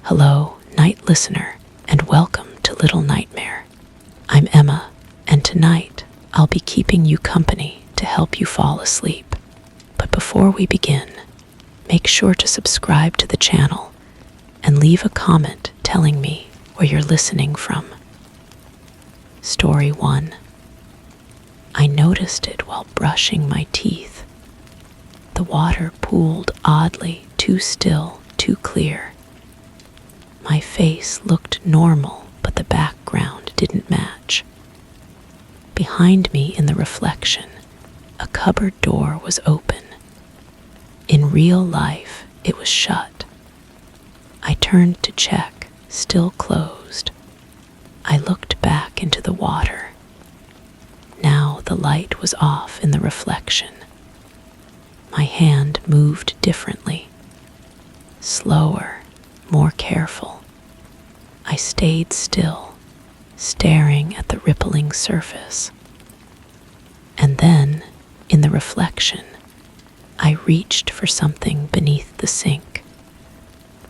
Hello, night listener, and welcome to Little Nightmare. I'm Emma, and tonight I'll be keeping you company to help you fall asleep. But before we begin, make sure to subscribe to the channel and leave a comment telling me where you're listening from. Story 1. I noticed it while brushing my teeth. The water pooled oddly, too still, too clear. My face looked normal, but the background didn't match. Behind me in the reflection, a cupboard door was open. In real life, it was shut. I turned to check, still closed. I looked back into the water. Now the light was off in the reflection. My hand moved differently. Slower, more careful. I stayed still, staring at the rippling surface. And then, in the reflection, I reached for something beneath the sink.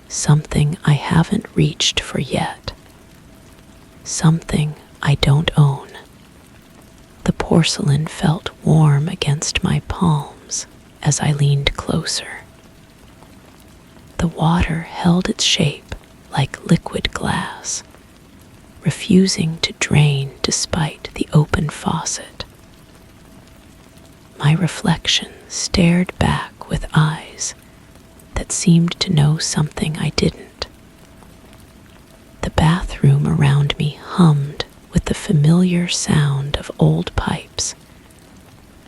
Something I haven't reached for yet. Something I don't own. The porcelain felt warm against my palms as I leaned closer. The water held its shape like liquid glass, refusing to drain despite the open faucet. My reflection stared back with eyes that seemed to know something I didn't. The bathroom around me hummed with the familiar sound of old pipes,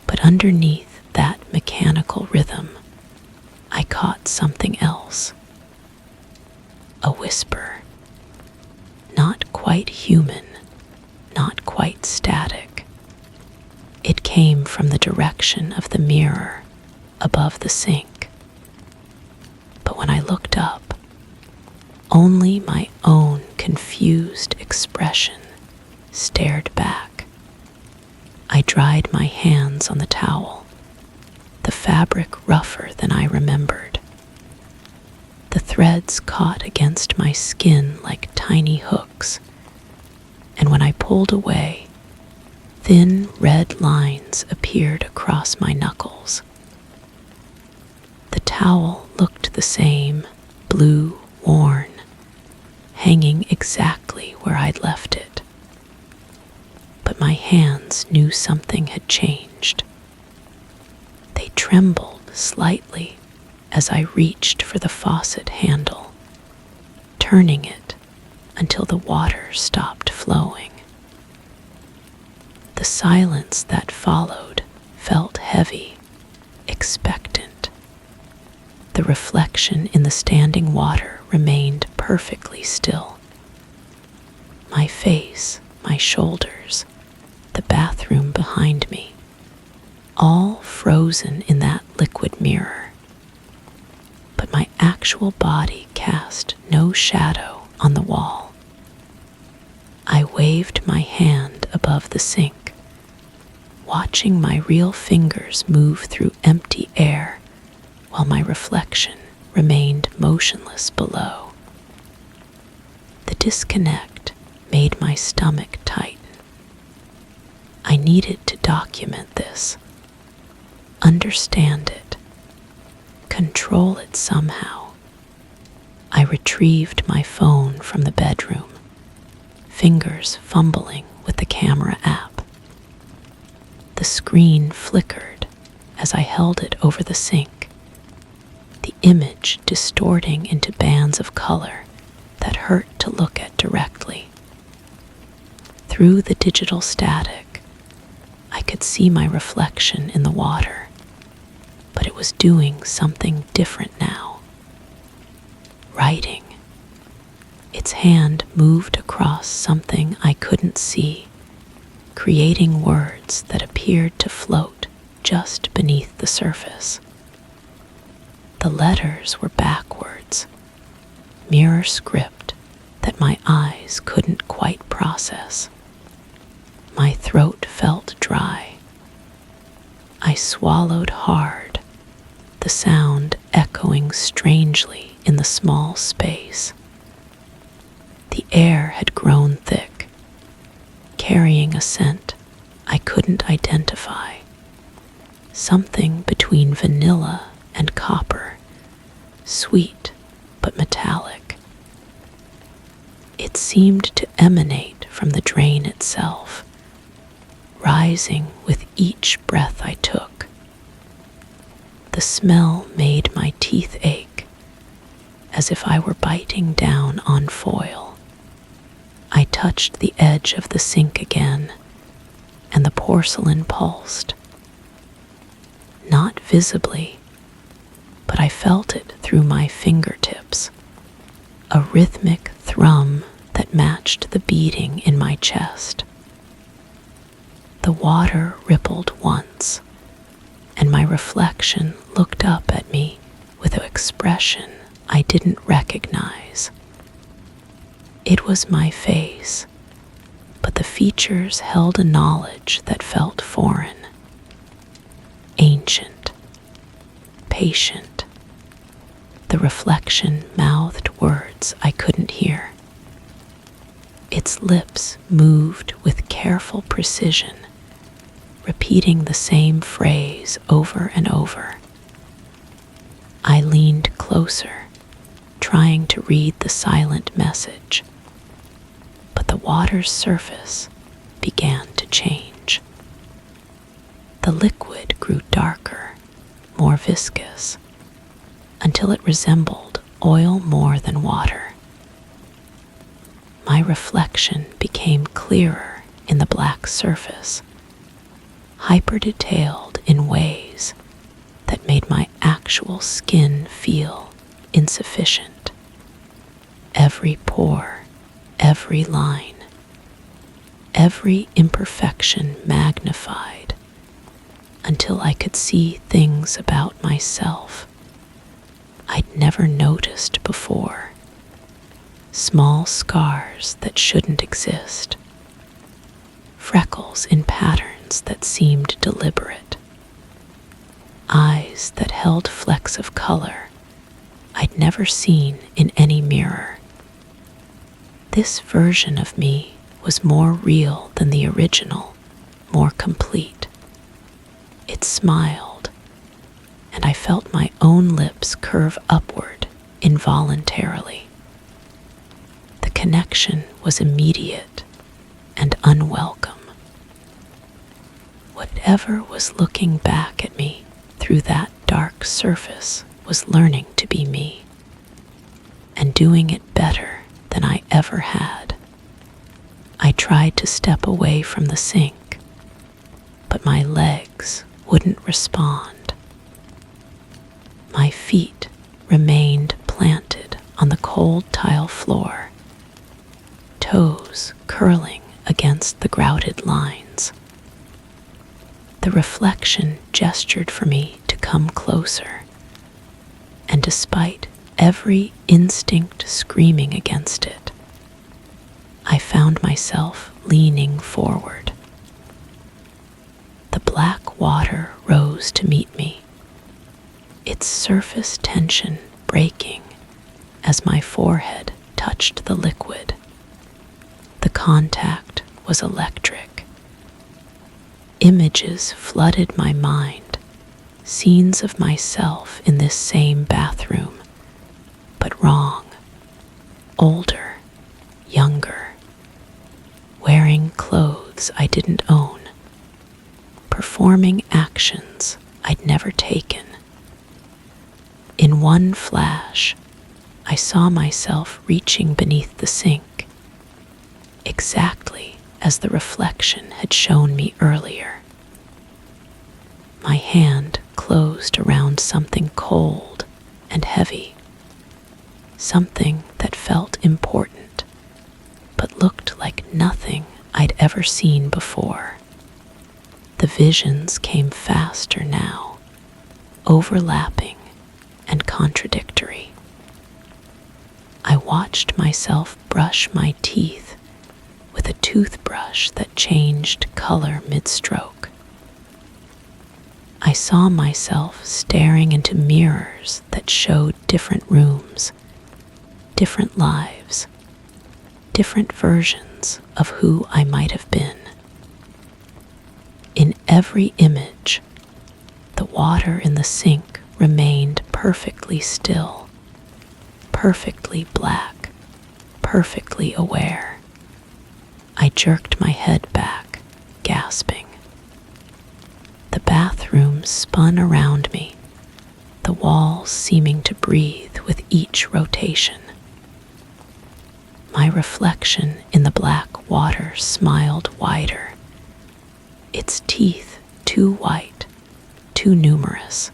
but underneath that mechanical rhythm, I caught something else. A whisper. Not quite human, not quite static. It came from the direction of the mirror above the sink. But when I looked up, only my own confused expression stared back. I dried my hands on the towel, the fabric rougher than I remembered. The threads caught against my skin like tiny hooks, and when I pulled away, thin red lines appeared across my knuckles. The towel looked the same, blue, worn, hanging exactly where I'd left it. But my hands knew something had changed. They trembled slightly as I reached for the faucet handle, turning it until the water stopped flowing. The silence that followed felt heavy, expectant. The reflection in the standing water remained perfectly still. My face, my shoulders, the bathroom behind me, all frozen in that liquid mirror. But my actual body cast no shadow on the wall. I waved my hand above the sink, watching my real fingers move through empty air while my reflection remained motionless below. The disconnect made my stomach tighten. I needed to document this, understand it, control it somehow. I retrieved my phone from the bedroom, fingers fumbling with the camera app. The screen flickered as I held it over the sink, the image distorting into bands of color that hurt to look at directly. Through the digital static, I could see my reflection in the water, but it was doing something different now. Writing. Its hand moved across something I couldn't see, creating words that appeared to float just beneath the surface. The letters were backwards, mirror script that my eyes couldn't quite process. My throat felt dry. I swallowed hard, the sound echoing strangely in the small space. The air had grown thick, carrying a scent I couldn't identify, something between vanilla and copper, sweet but metallic. It seemed to emanate from the drain itself, rising with each breath I took. The smell made my teeth ache, as if I were biting down on foil. I touched the edge of the sink again, and the porcelain pulsed. Not visibly, but I felt it through my fingertips, a rhythmic thrum that matched the beating in my chest. The water rippled once, and my reflection looked up at me with an expression I didn't recognize. It was my face, but the features held a knowledge that felt foreign. Ancient, patient. The reflection mouthed words I couldn't hear. Its lips moved with careful precision, repeating the same phrase over and over. I leaned closer, trying to read the silent message, but the water's surface began to change. The liquid grew darker, more viscous, until it resembled oil more than water. My reflection became clearer in the black surface, hyper-detailed in ways that made my actual skin feel insufficient. Every pore, every line, every imperfection magnified until I could see things about myself I'd never noticed before. Small scars that shouldn't exist, freckles in patterns that seemed deliberate, eyes that held flecks of color I'd never seen in any mirror. This version of me was more real than the original, more complete. It smiled, and I felt my own lips curve upward involuntarily. The connection was immediate and unwelcome. Whatever was looking back at me through that dark surface was learning to be me, and doing it better than I ever had. I tried to step away from the sink, but my legs wouldn't respond. My feet remained planted on the cold tile floor, toes curling against the grouted lines. The reflection gestured for me to come closer, and despite every instinct screaming against it, I found myself leaning forward. The black water rose to meet me, its surface tension breaking as my forehead touched the liquid. The contact was electric. Images flooded my mind, scenes of myself in this same bathroom, but wrong, older, younger, wearing clothes I didn't own, performing actions I'd never taken. In one flash, I saw myself reaching beneath the sink, exactly as the reflection had shown me earlier. My hand closed around something cold and heavy, something that felt important, but looked like nothing I'd ever seen before. The visions came faster now, overlapping and contradictory. I watched myself brush my teeth with a toothbrush that changed color mid-stroke. I saw myself staring into mirrors that showed different rooms, different lives, different versions of who I might have been. In every image, the water in the sink remained perfectly still, perfectly black, perfectly aware. I jerked my head back, gasping. The bathroom spun around me, the walls seeming to breathe with each rotation. My reflection in the black water smiled wider, its teeth too white, too numerous.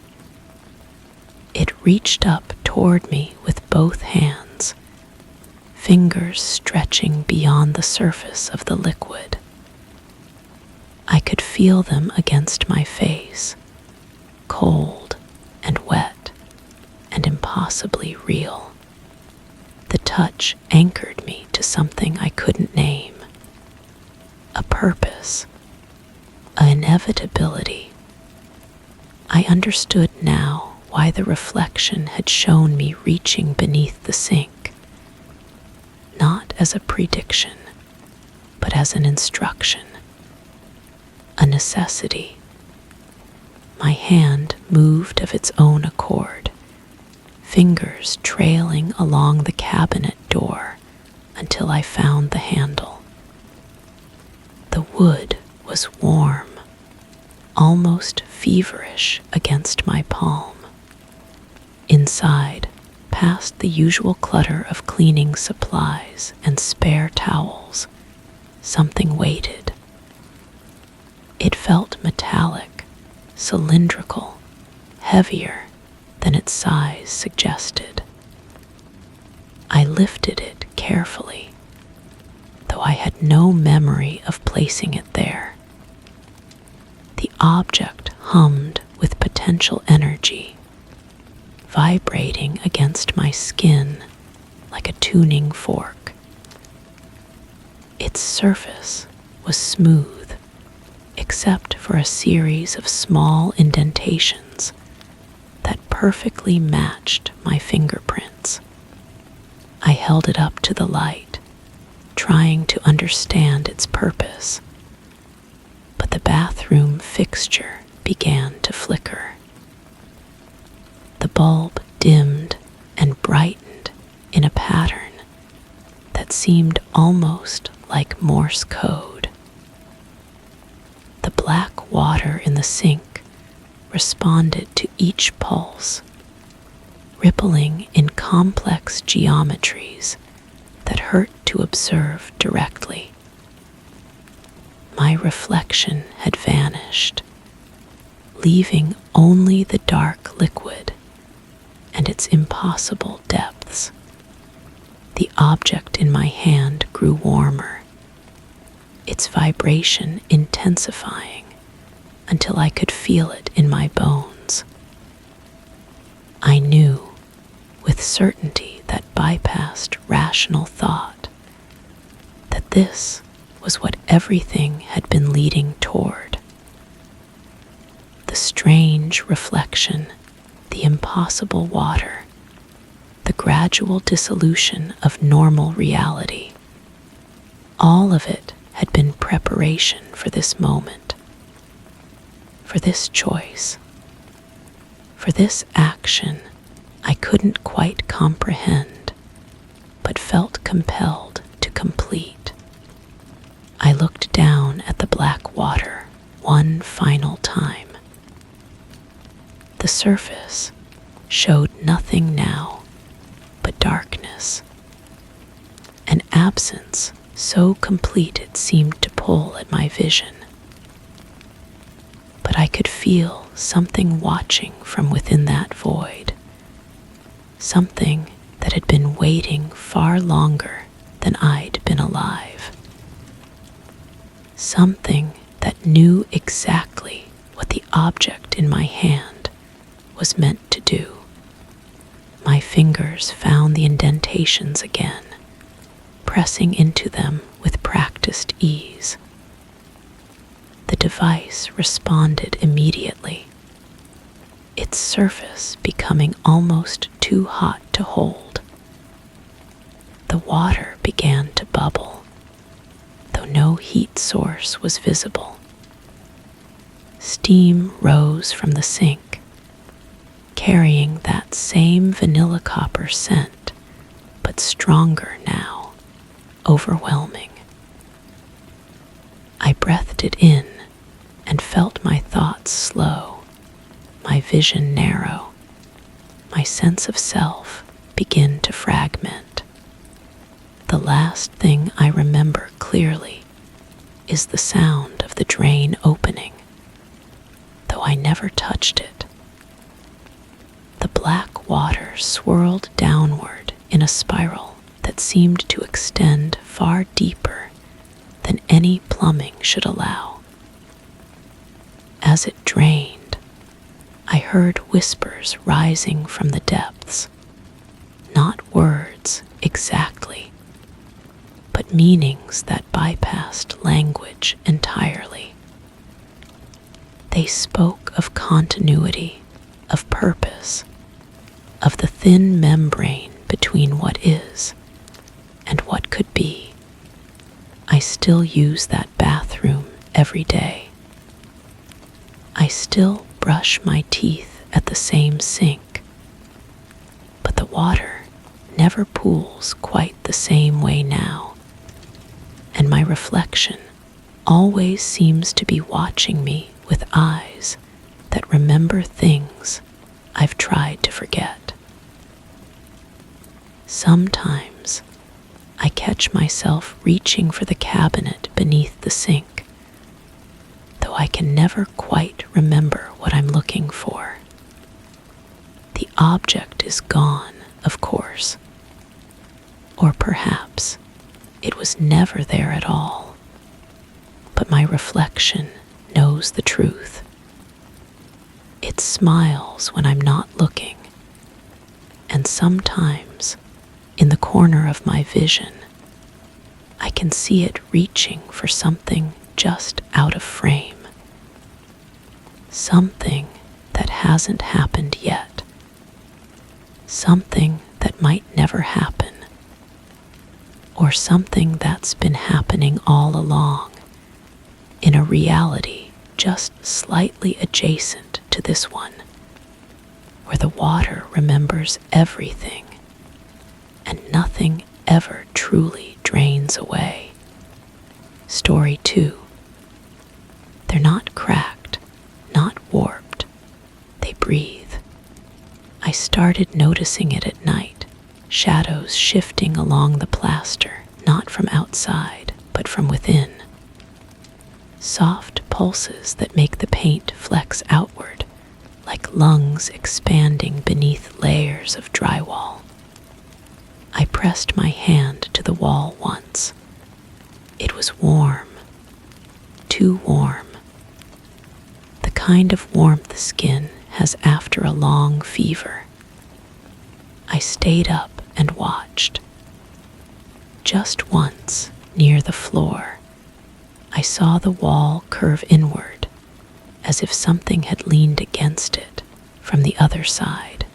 It reached up toward me with both hands, fingers stretching beyond the surface of the liquid. I could feel them against my face, cold and wet and impossibly real. The touch anchored me to something I couldn't name, a purpose, an inevitability. I understood now why the reflection had shown me reaching beneath the sink, not as a prediction, but as an instruction, a necessity. My hand moved of its own accord, fingers trailing along the cabinet door until I found the handle. The wood was warm, almost feverish against my palm. Inside, past the usual clutter of cleaning supplies and spare towels, something waited. It felt metallic, cylindrical, heavier than its size suggested. I lifted it carefully, though I had no memory of placing it there. The object hummed with potential energy, vibrating against my skin like a tuning fork. Its surface was smooth, except for a series of small indentations that perfectly matched my fingerprints. I held it up to the light, trying to understand its purpose, but the bathroom fixture began to flicker. The bulb dimmed and brightened in a pattern that seemed almost like Morse code. The black water in the sink responded to each pulse, rippling in complex geometries that hurt to observe directly. My reflection had vanished, leaving only the dark liquid and its impossible depths. The object in my hand grew warmer, its vibration intensifying until I could feel it in my bones. I knew with certainty that bypassed rational thought that this was what everything had been leading toward. The strange reflection, the impossible water, the gradual dissolution of normal reality. All of it had been preparation for this moment, for this choice, for this action I couldn't quite comprehend, but felt compelled to complete. I looked down at the black water one final time. The surface showed nothing now but darkness, an absence so complete it seemed to pull at my vision. But I could feel something watching from within that void, something that had been waiting far longer than I'd been alive, something that knew exactly what the object in my hand was meant to do. My fingers found the indentations again, pressing into them with practiced ease. The device responded immediately, its surface becoming almost too hot to hold. The water began to bubble, though no heat source was visible. Steam rose from the sink, carrying that same vanilla copper scent, but stronger now, overwhelming. I breathed it in and felt my thoughts slow, my vision narrow, my sense of self begin to fragment. The last thing I remember clearly is the sound of the drain opening, though I never touched it. The black water swirled downward in a spiral that seemed to extend far deeper than any plumbing should allow. As it drained, I heard whispers rising from the depths, not words exactly, but meanings that bypassed language entirely. They spoke of continuity, of purpose, of the thin membrane between what is and what could be. I still use that bathroom every day. I still brush my teeth at the same sink, but the water never pools quite the same way now, and my reflection always seems to be watching me with eyes that remember things I've tried to forget. Sometimes I catch myself reaching for the cabinet beneath the sink, though I can never quite remember what I'm looking for. The object is gone, of course, or perhaps it was never there at all, but my reflection knows the truth. It smiles when I'm not looking, and sometimes, in the corner of my vision, I can see it reaching for something just out of frame. Something that hasn't happened yet. Something that might never happen. Or something that's been happening all along, in a reality just slightly adjacent to this one, where the water remembers everything and nothing ever truly drains away. Story 2. They're not cracked, not warped. They breathe. I started noticing it at night, shadows shifting along the plaster, not from outside, but from within. Soft pulses that make the paint flex outward, like lungs expanding beneath layers of drywall. I pressed my hand to the wall once. It was warm, too warm. The kind of warmth the skin has after a long fever. I stayed up and watched. Just once, near the floor, I saw the wall curve inward, as if something had leaned against it from the other side.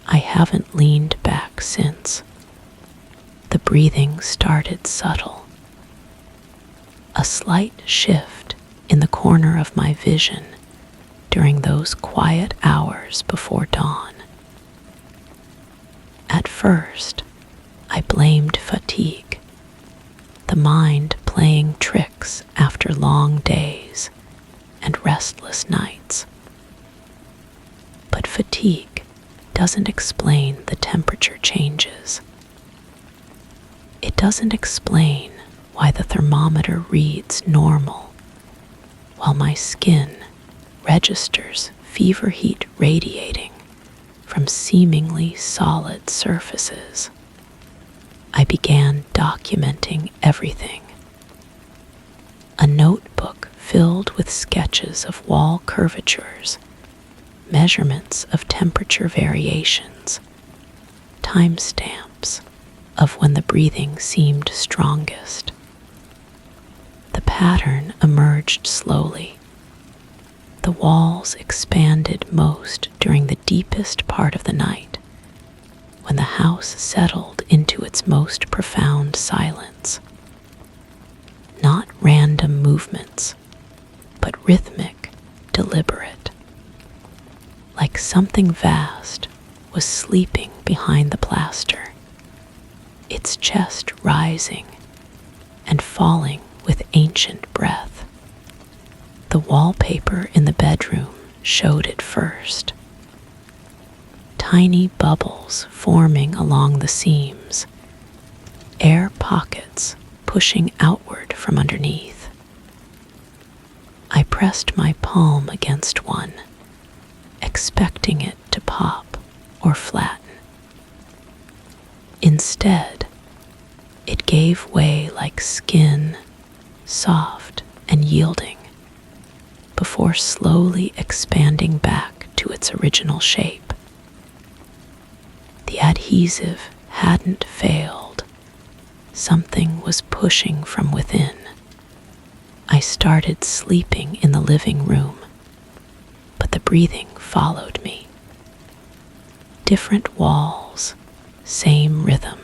I haven't leaned back since. The breathing started subtle. A slight shift in the corner of my vision during those quiet hours before dawn. At first, I blamed fatigue, the mind playing tricks after long days and restless nights. But fatigue doesn't explain the temperature changes. It doesn't explain why the thermometer reads normal, while my skin registers fever heat radiating from seemingly solid surfaces. I began documenting everything. A notebook filled with sketches of wall curvatures, measurements of temperature variations, timestamps of when the breathing seemed strongest. The pattern emerged slowly. The walls expanded most during the deepest part of the night, when the house settled into its most profound silence. Not random movements, but rhythmic, deliberate. Like something vast was sleeping behind the plaster, its chest rising and falling with ancient breath. The wallpaper in the bedroom showed it first. Tiny bubbles forming along the seams, air pockets pushing outward from underneath. I pressed my palm against one, expecting it to pop or flatten. Instead, it gave way like skin, soft and yielding, before slowly expanding back to its original shape. The adhesive hadn't failed. Something was pushing from within. I started sleeping in the living room, but the breathing followed me. Different walls, same rhythm.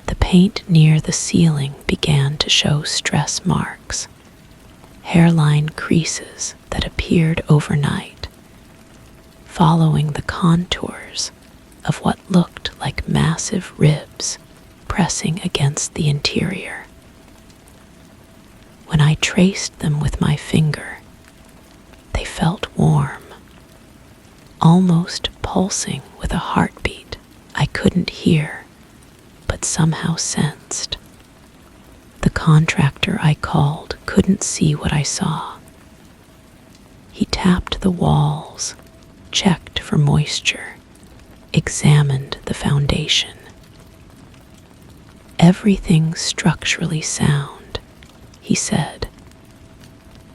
The paint near the ceiling began to show stress marks, hairline creases that appeared overnight, following the contours of what looked like massive ribs pressing against the interior. When I traced them with my finger, they felt warm, almost pulsing with a heartbeat I couldn't hear, but somehow sensed. The contractor I called couldn't see what I saw. He tapped the walls, checked for moisture, examined the foundation. Everything structurally sound, he said,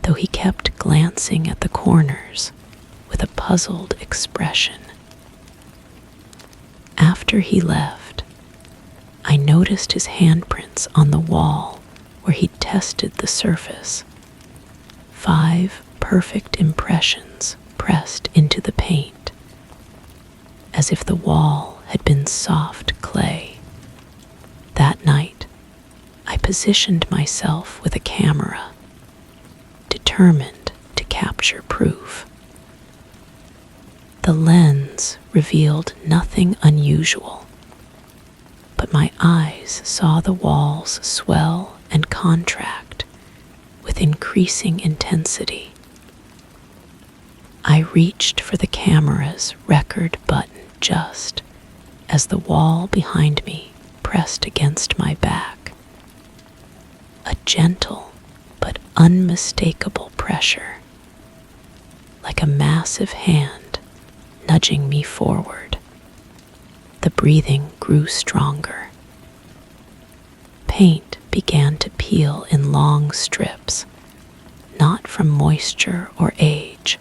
though he kept glancing at the corners with a puzzled expression. After he left, I noticed his handprints on the wall where he'd tested the surface. 5 perfect impressions pressed into the paint, as if the wall had been soft clay. That night, I positioned myself with a camera, determined to capture proof. The lens revealed nothing unusual, but my eyes saw the walls swell and contract with increasing intensity. I reached for the camera's record button just as the wall behind me pressed against my back. A gentle but unmistakable pressure, like a massive hand nudging me forward. The breathing grew stronger. Paint began to peel in long strips, not from moisture or age,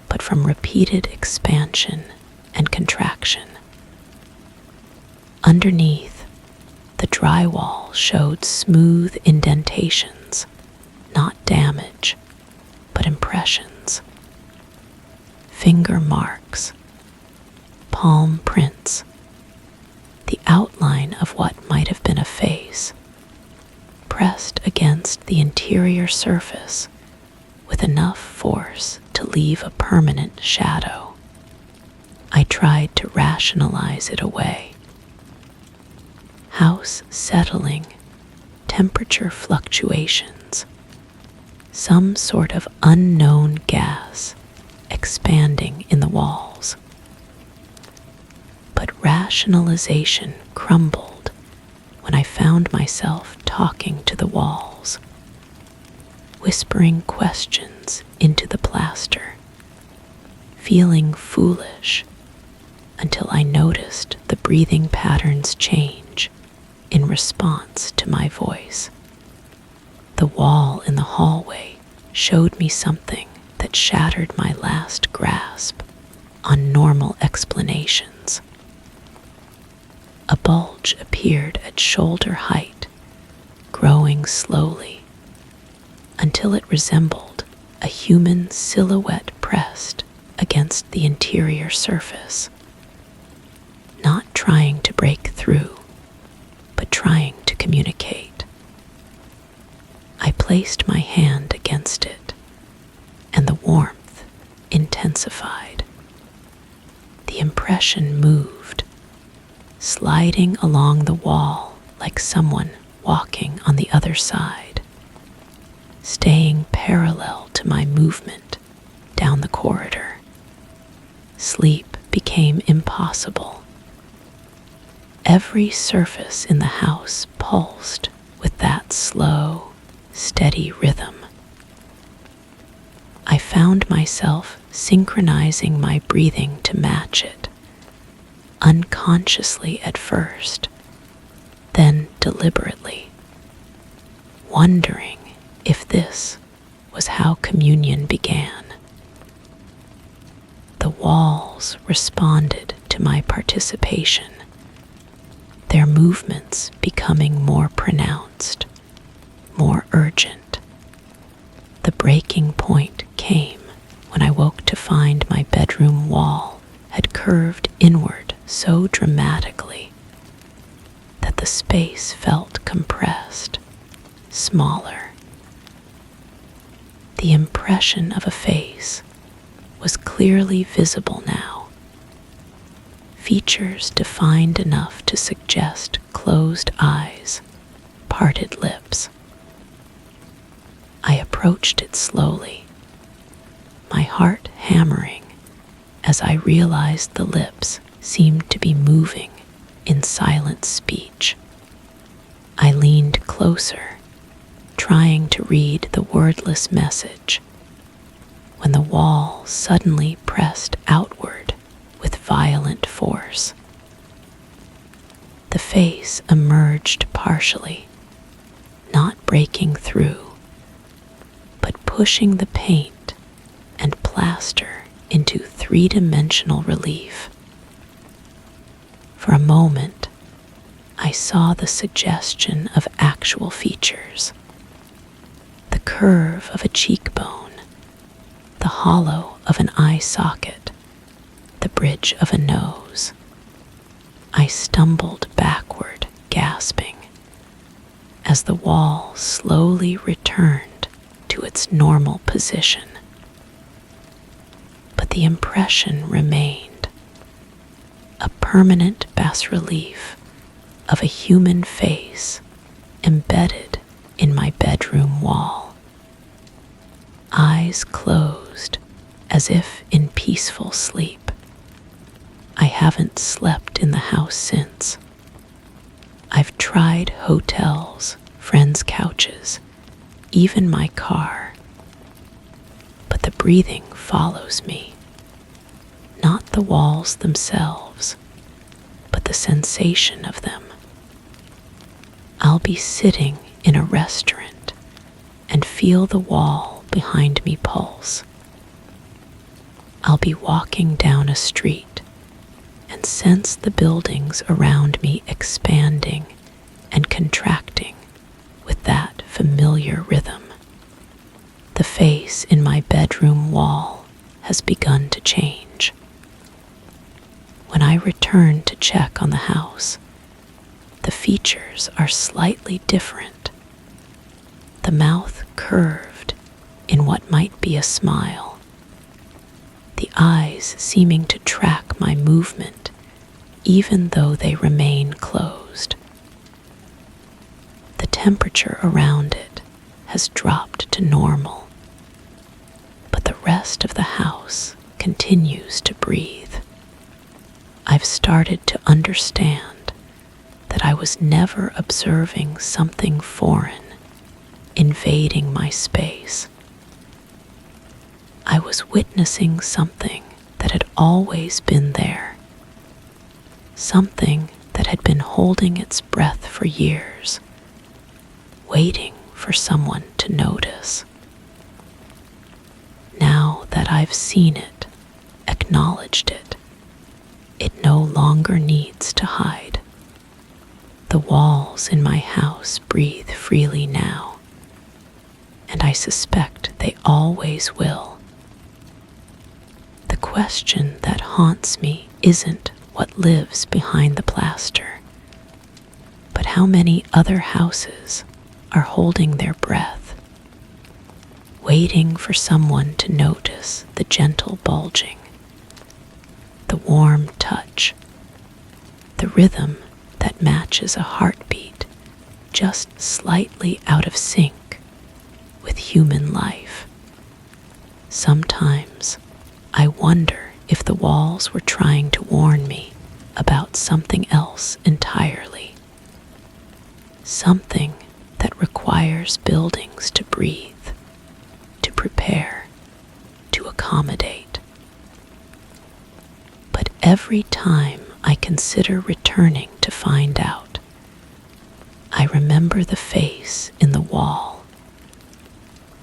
but from repeated expansion and contraction. Underneath, the drywall showed smooth indentations, not damage, but impressions. Finger marks, palm prints, the outline of what might have been a face, pressed against the interior surface with enough force to leave a permanent shadow. I tried to rationalize it away. House settling, temperature fluctuations, some sort of unknown gas expanding in the walls. But rationalization crumbled when I found myself talking to the walls, whispering questions into the plaster, feeling foolish until I noticed the breathing patterns change in response to my voice. The wall in the hallway showed me something that shattered my last grasp on normal explanations. A bulge appeared at shoulder height, growing slowly, until it resembled a human silhouette pressed against the interior surface. trying to break through, but trying to communicate. I placed my hand against it, and the warmth intensified. The impression moved, sliding along the wall like someone walking on the other side, staying parallel to my movement down the corridor. Sleep became impossible. Every surface in the house pulsed with that slow, steady rhythm. I found myself synchronizing my breathing to match it, unconsciously at first, then deliberately, wondering if this was how communion began. The walls responded to my participation, their movements becoming more pronounced, more urgent. The breaking point came when I woke to find my bedroom wall had curved inward so dramatically that the space felt compressed, smaller. The impression of a face was clearly visible now, features defined enough to suggest closed eyes, parted lips. I approached it slowly, my heart hammering as I realized the lips seemed to be moving in silent speech. I leaned closer, trying to read the wordless message, when the wall suddenly pressed outward with violent force. The face emerged partially, not breaking through, but pushing the paint and plaster into three-dimensional relief. For a moment, I saw the suggestion of actual features: the curve of a cheekbone, the hollow of an eye socket, the bridge of a nose. I stumbled backward, gasping, as the wall slowly returned to its normal position. But the impression remained, a permanent bas-relief of a human face embedded in my bedroom wall. Eyes closed as if in peaceful sleep. I haven't slept in the house since. I've tried hotels, friends' couches, even my car. But the breathing follows me. Not the walls themselves, but the sensation of them. I'll be sitting in a restaurant and feel the wall behind me pulse. I'll be walking down a street and sense the buildings around me expanding and contracting with that familiar rhythm. The face in my bedroom wall has begun to change. When I return to check on the house, the features are slightly different. The mouth curved in what might be a smile, the eyes seeming to track my movement even though they remain closed. The temperature around it has dropped to normal, but the rest of the house continues to breathe. I've started to understand that I was never observing something foreign invading my space. I was witnessing something that had always been there, something that had been holding its breath for years, waiting for someone to notice. Now that I've seen it, acknowledged it, it no longer needs to hide. The walls in my house breathe freely now, and I suspect they always will. The question that haunts me isn't what lives behind the plaster, but how many other houses are holding their breath, waiting for someone to notice the gentle bulging, the warm touch, the rhythm that matches a heartbeat just slightly out of sync with human life. Sometimes I wonder if the walls were trying to warn me about something else entirely. Something that requires buildings to breathe, to prepare, to accommodate. But every time I consider returning to find out, I remember the face in the wall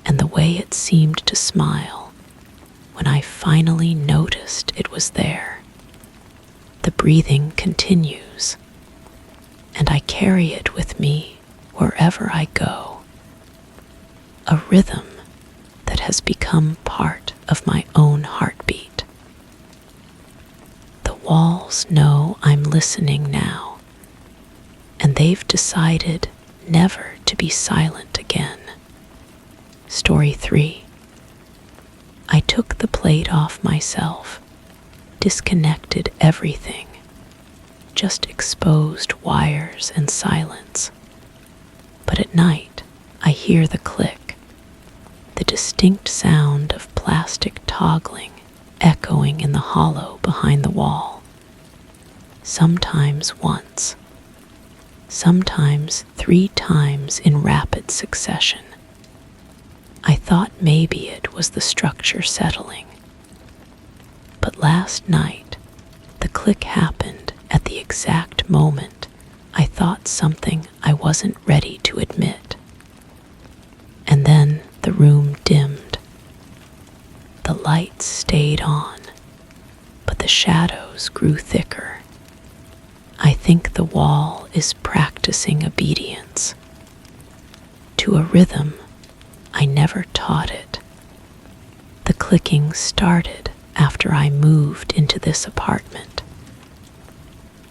and the way it seemed to smile when I finally noticed it was there. The breathing continues, and I carry it with me wherever I go. A rhythm that has become part of my own heartbeat. The walls know I'm listening now, and they've decided never to be silent again. Story 3. I took the plate off myself, disconnected everything, just exposed wires and silence. But at night, I hear the click, the distinct sound of plastic toggling echoing in the hollow behind the wall. Sometimes once, sometimes 3 times in rapid succession. I thought maybe it was the structure settling. But last night, the click happened at the exact moment I thought something I wasn't ready to admit. And then the room dimmed. The lights stayed on, but the shadows grew thicker. I think the wall is practicing obedience to a rhythm I never taught it. The clicking started after I moved into this apartment.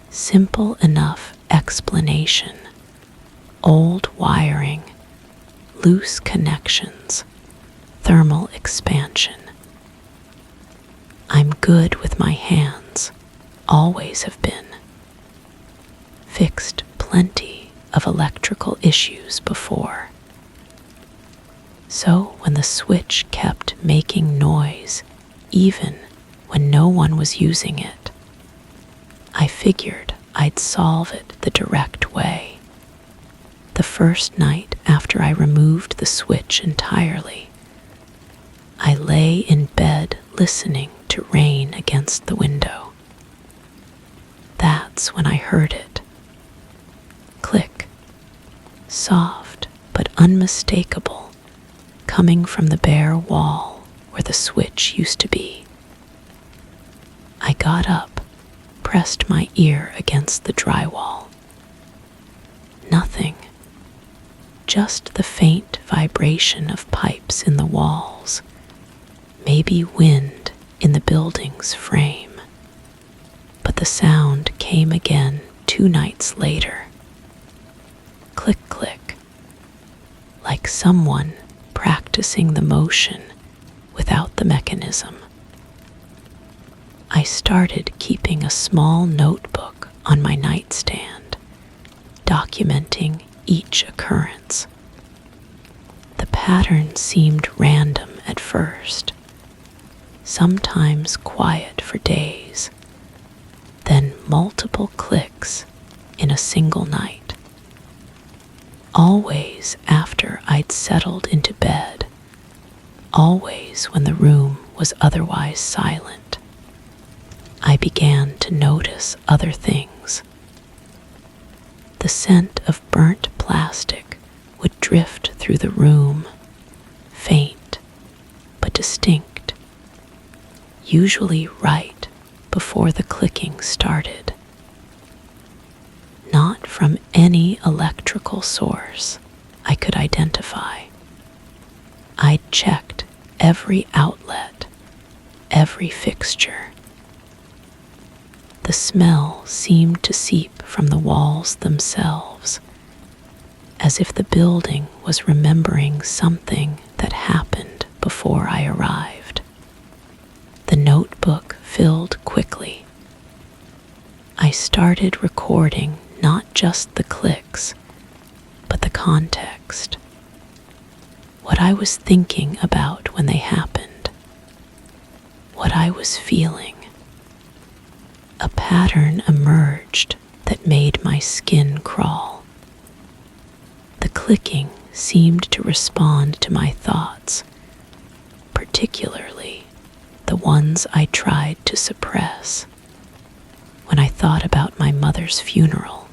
Simple enough explanation. Old wiring, loose connections, thermal expansion. I'm good with my hands, always have been. Fixed plenty of electrical issues before. So when the switch kept making noise, even when no one was using it, I figured I'd solve it the direct way. The first night after I removed the switch entirely, I lay in bed listening to rain against the window. That's when I heard it. Click, soft but unmistakable, coming from the bare wall where the switch used to be. I got up, pressed my ear against the drywall. Nothing. Just the faint vibration of pipes in the walls, maybe wind in the building's frame. But the sound came again 2 nights later. Click, click, like someone practicing the motion without the mechanism. I started keeping a small notebook on my nightstand, documenting each occurrence. The pattern seemed random at first, sometimes quiet for days, then multiple clicks in a single night. Always after I'd settled into bed, always when the room was otherwise silent. I began to notice other things. The scent of burnt plastic would drift through the room, faint but distinct, usually right before the clicking started. Not from any electrical source I could identify. I'd checked every outlet, every fixture. The The smell seemed to seep from the walls themselves, as if the building was remembering something that happened before I arrived. The notebook filled quickly. I started recording not just the clicks, but the context. What I was thinking about when they happened. What I was feeling. A pattern emerged that made my skin crawl. The clicking seemed to respond to my thoughts, particularly the ones I tried to suppress. When I thought about my mother's funeral,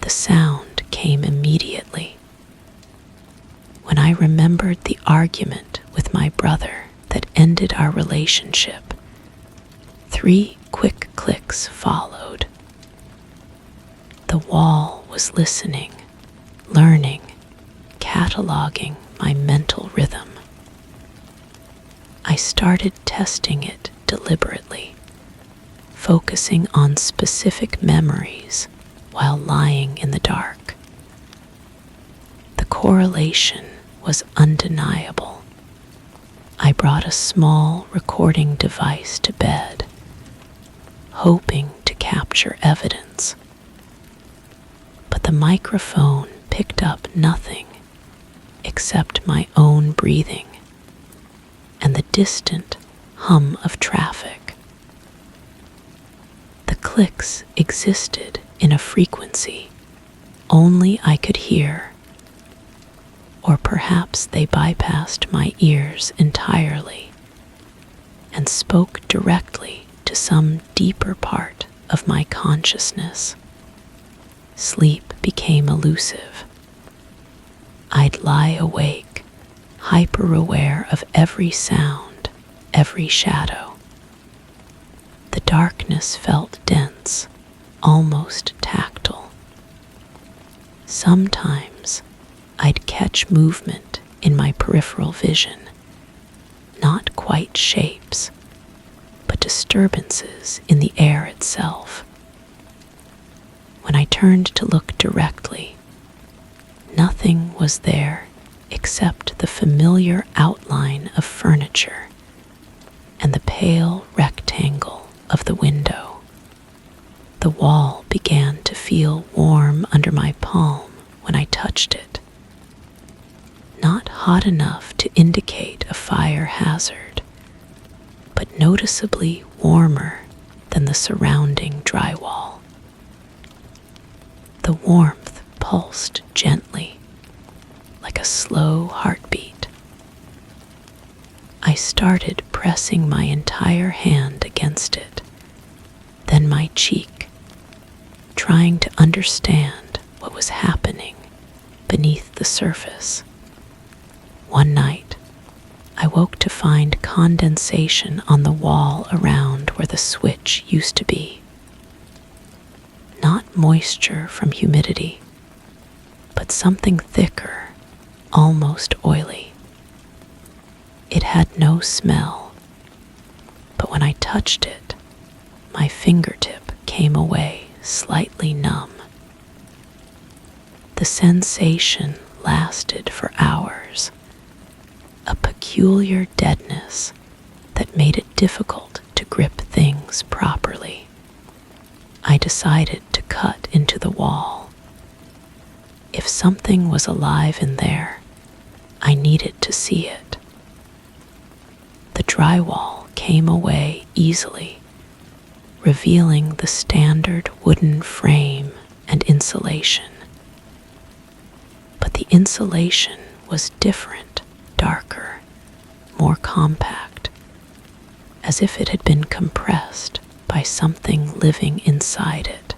the sound came immediately. When I remembered the argument with my brother that ended our relationship, 3 quick clicks followed. The wall was listening, learning, cataloging my mental rhythm. I started testing it deliberately, focusing on specific memories while lying in the dark. The correlation was undeniable. I brought a small recording device to bed, hoping to capture evidence. But the microphone picked up nothing except my own breathing and the distant hum of traffic. The clicks existed in a frequency only I could hear, or perhaps they bypassed my ears entirely and spoke directly to some deeper part of my consciousness. Sleep became elusive. I'd lie awake, hyper-aware of every sound, every shadow. The darkness felt dense, almost tactile. Sometimes I'd catch movement in my peripheral vision, not quite shapes, but disturbances in the air itself. When I turned to look directly, nothing was there except the familiar outline of furniture and the pale rectangle of the window. The wall began to feel warm under my palm when I touched it. Not hot enough to indicate a fire hazard, but noticeably warmer than the surrounding drywall. The warmth pulsed gently, like a slow heartbeat. I started pressing my entire hand against it, then my cheek, trying to understand what was happening beneath the surface. One night, I woke to find condensation on the wall around where the switch used to be. Not moisture from humidity, but something thicker, almost oily. It had no smell, but when I touched it, my fingertip came away slightly numb. The sensation lasted for hours, a peculiar deadness that made it difficult to grip things properly. I decided to cut into the wall. If something was alive in there, I needed to see it. The drywall came away easily, revealing the standard wooden frame and insulation. But the insulation was different, darker, more compact, as if it had been compressed by something living inside it.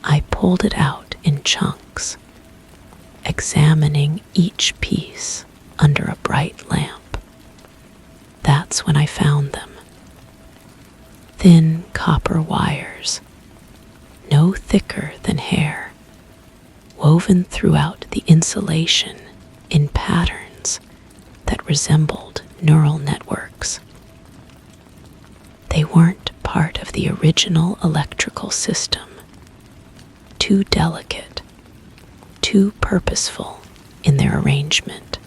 I pulled it out in chunks, examining each piece under a bright lamp. That's when I found them. Thin copper wires, no thicker than hair, woven throughout the insulation in patterns that resembled neural networks. They weren't part of the original electrical system, too delicate, too purposeful in their arrangement.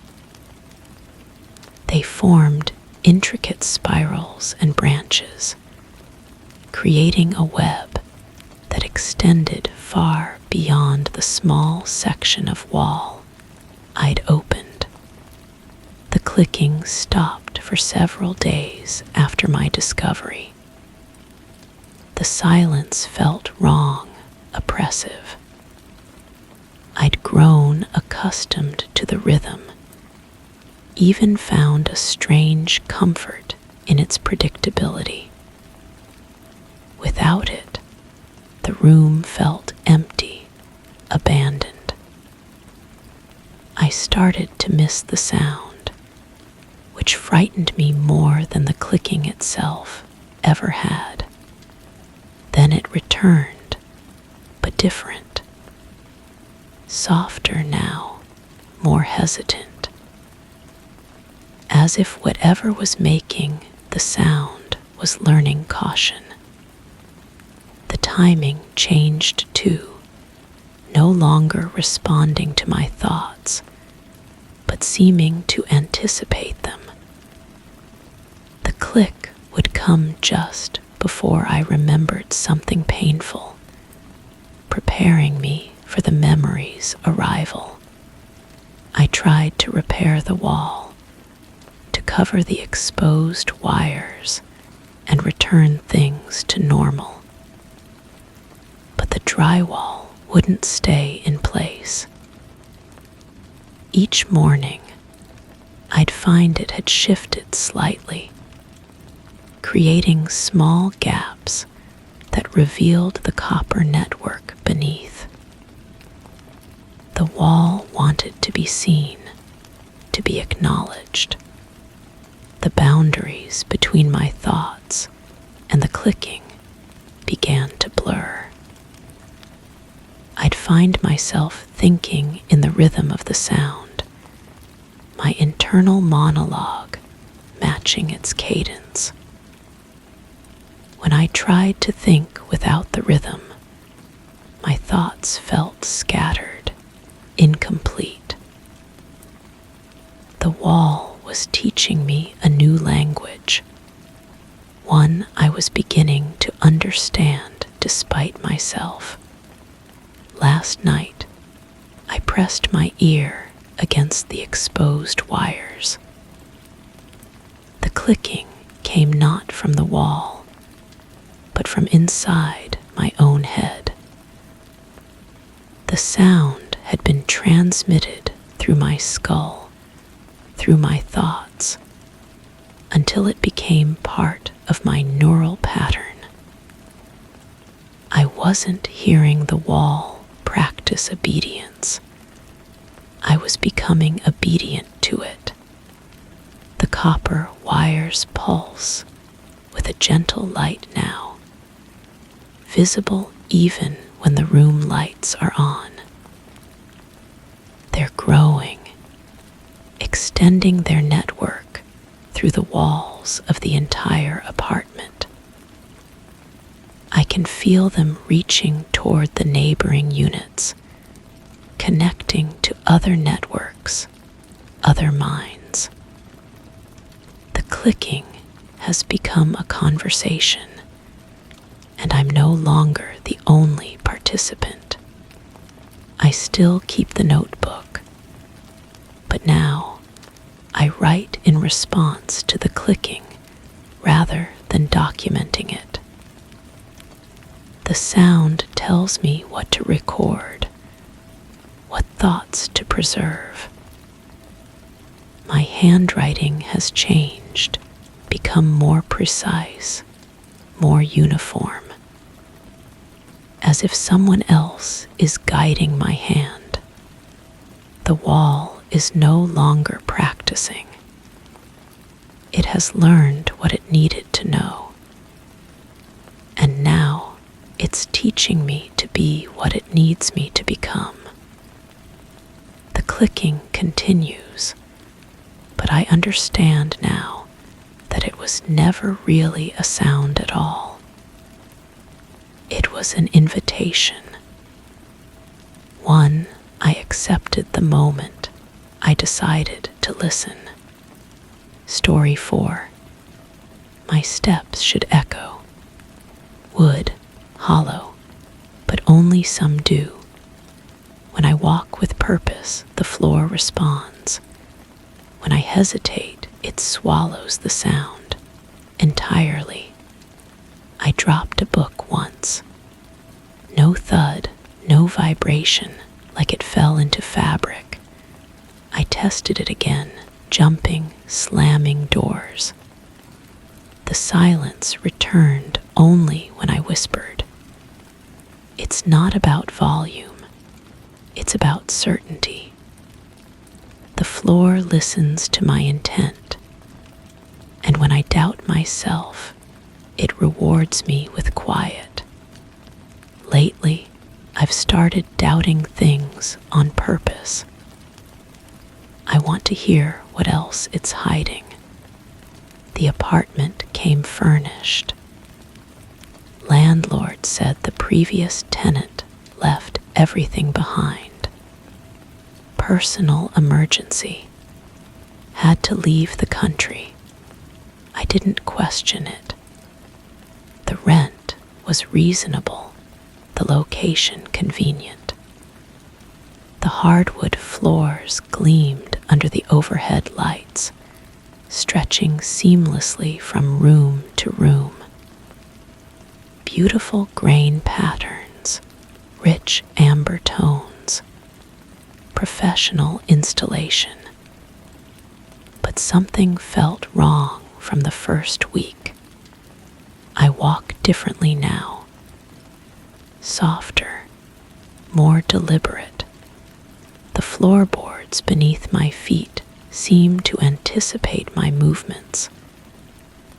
They formed intricate spirals and branches, creating a web that extended far beyond the small section of wall I'd opened. The clicking stopped for several days after my discovery. The silence felt wrong, oppressive. I'd grown accustomed to the rhythm, even found a strange comfort in its predictability. Without it, the room felt empty, abandoned. I started to miss the sound, which frightened me more than the clicking itself ever had. Then it returned, but different. Softer now, more hesitant. As if whatever was making the sound was learning caution. The timing changed too, no longer responding to my thoughts, but seeming to anticipate them. The click would come just before I remembered something painful, preparing me for the memory's arrival. I tried to repair the wall, to cover the exposed wires and return things to normal. But the drywall wouldn't stay in place. Each morning, I'd find it had shifted slightly, creating small gaps that revealed the copper network beneath. The wall wanted to be seen, to be acknowledged. The boundaries between my thoughts and the clicking began to blur. I'd find myself thinking in the rhythm of the sound, my internal monologue matching its cadence. When I tried to think without the rhythm, my thoughts felt scattered, incomplete. The wall was teaching me a new language, one I was beginning to understand despite myself. Last night, I pressed my ear against the exposed wires. The clicking came not from the wall, but from inside my own head. The sound had been transmitted through my skull, through my thoughts, until it became part of my neural pattern. I wasn't hearing the wall practice obedience. I was becoming obedient to it. The copper wires pulse with a gentle light now, visible even when the room lights are on. They're growing, extending their network through the walls of the entire apartment. I can feel them reaching toward the neighboring units, connecting to other networks, other minds. The clicking has become a conversation, and I'm no longer the only participant. I still keep the notebook, but now I write in response to the clicking rather than documenting it. The sound tells me what to record, what thoughts to preserve. My handwriting has changed, become more precise, more uniform, as if someone else is guiding my hand. The wall is no longer practicing. It has learned what it needed to know, and now it's teaching me to be what it needs me to become. The clicking continues, but I understand now that it was never really a sound at all. was an invitation. One I accepted the moment I decided to listen. Story 4. My steps should echo. Wood, hollow, but only some do. When I walk with purpose, the floor responds. When I hesitate, it swallows the sound entirely. I dropped a book once. No thud, no vibration, like it fell into fabric. I tested it again, jumping, slamming doors. The silence returned only when I whispered. It's not about volume, it's about certainty. The floor listens to my intent, and when I doubt myself, it rewards me with quiet. Lately, I've started doubting things on purpose. I want to hear what else it's hiding. The apartment came furnished. Landlord said the previous tenant left everything behind. Personal emergency. Had to leave the country. I didn't question it. The rent was reasonable, the location convenient. The hardwood floors gleamed under the overhead lights, stretching seamlessly from room to room. Beautiful grain patterns, rich amber tones, professional installation. But something felt wrong from the first week. I walk differently now, softer, more deliberate. The floorboards beneath my feet seem to anticipate my movements.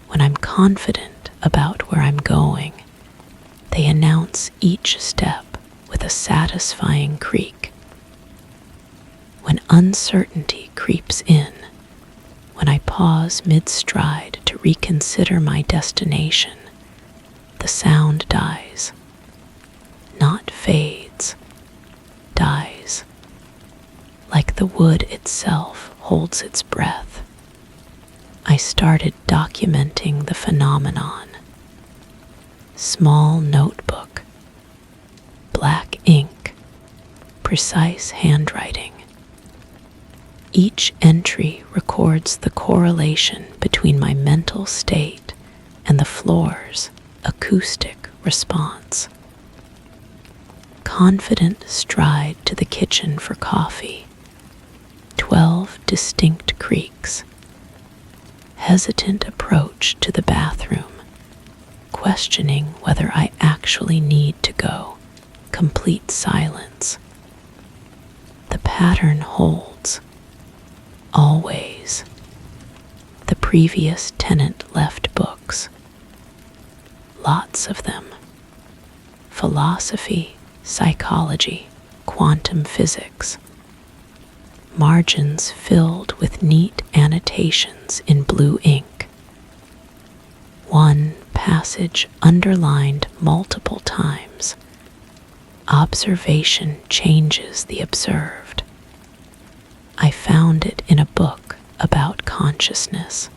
When I'm confident about where I'm going, they announce each step with a satisfying creak. When uncertainty creeps in, when I pause mid-stride to reconsider my destination, the sound dies. Not fades, dies. Like the wood itself holds its breath. I started documenting the phenomenon. Small notebook, black ink, precise handwriting. Each entry records the correlation between my mental state and the floor's acoustic response. Confident stride to the kitchen for coffee. 12 distinct creaks. Hesitant approach to the bathroom, questioning whether I actually need to go. Complete silence. The pattern holds. Always. The previous tenant left books. Lots of them. Philosophy, psychology, quantum physics. Margins filled with neat annotations in blue ink. One passage underlined multiple times. Observation changes the observed. I found it in a book about consciousness.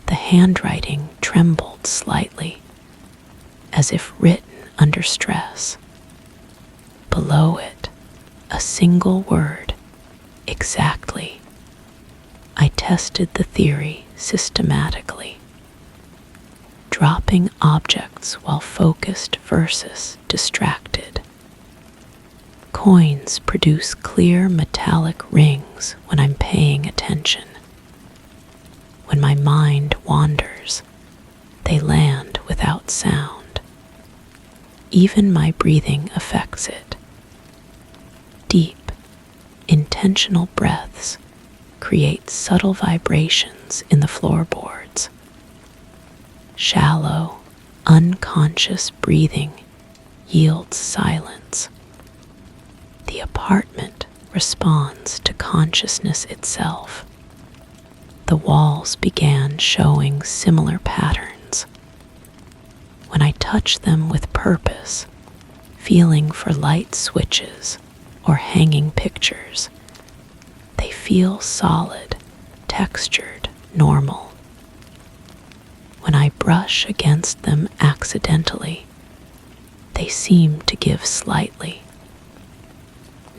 The handwriting trembled slightly, as if written under stress. Below it, a single word, exactly. I tested the theory systematically, dropping objects while focused versus distracted. Coins produce clear metallic rings when I'm paying attention. When my mind wanders, they land without sound. Even my breathing affects it. Deep, intentional breaths create subtle vibrations in the floorboards. Shallow, unconscious breathing yields silence. The apartment responds to consciousness itself. The walls began showing similar patterns. when I touch them with purpose, feeling for light switches or hanging pictures, they feel solid, textured, normal. When I brush against them accidentally, they seem to give slightly.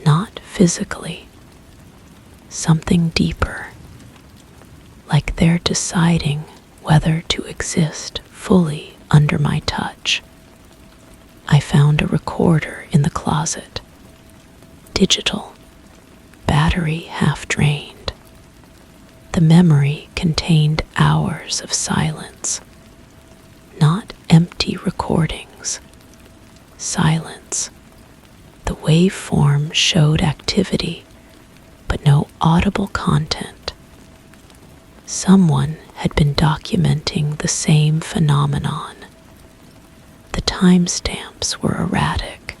Not physically, something deeper, like they're deciding whether to exist fully under my touch. I found a recorder in the closet, digital, battery half drained. The memory contained hours of silence, not empty recordings, silence. The waveform showed activity, but no audible content. Someone had been documenting the same phenomenon. The timestamps were erratic.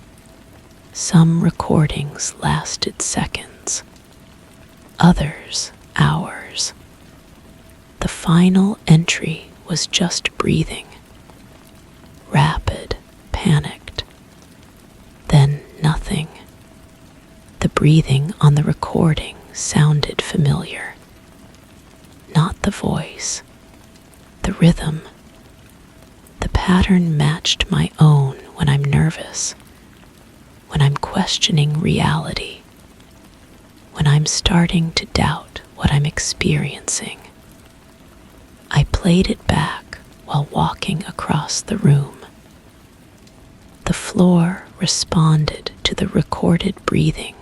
Some recordings lasted seconds, others hours. The final entry was just breathing, rapid, panicked, then nothing. The breathing on the recording sounded familiar. Not the voice, the rhythm. The pattern matched my own when I'm nervous, when I'm questioning reality, when I'm starting to doubt what I'm experiencing. I played it back while walking across the room. The floor responded to the recorded breathing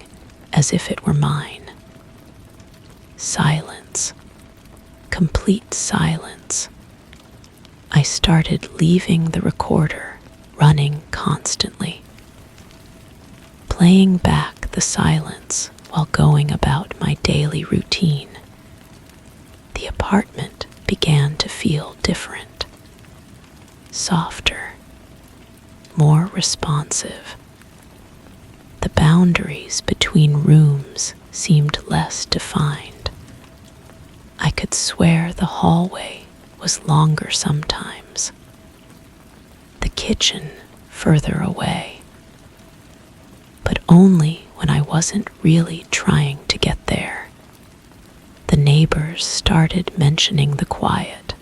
as if it were mine. Silence, complete silence. I started leaving the recorder running constantly, playing back the silence while going about my daily routine. The apartment began to feel different, softer, more responsive. The boundaries between rooms seemed less defined. I could swear the hallway was longer sometimes, the kitchen further away, but only when I wasn't really trying to get there. The neighbors started mentioning the quiet,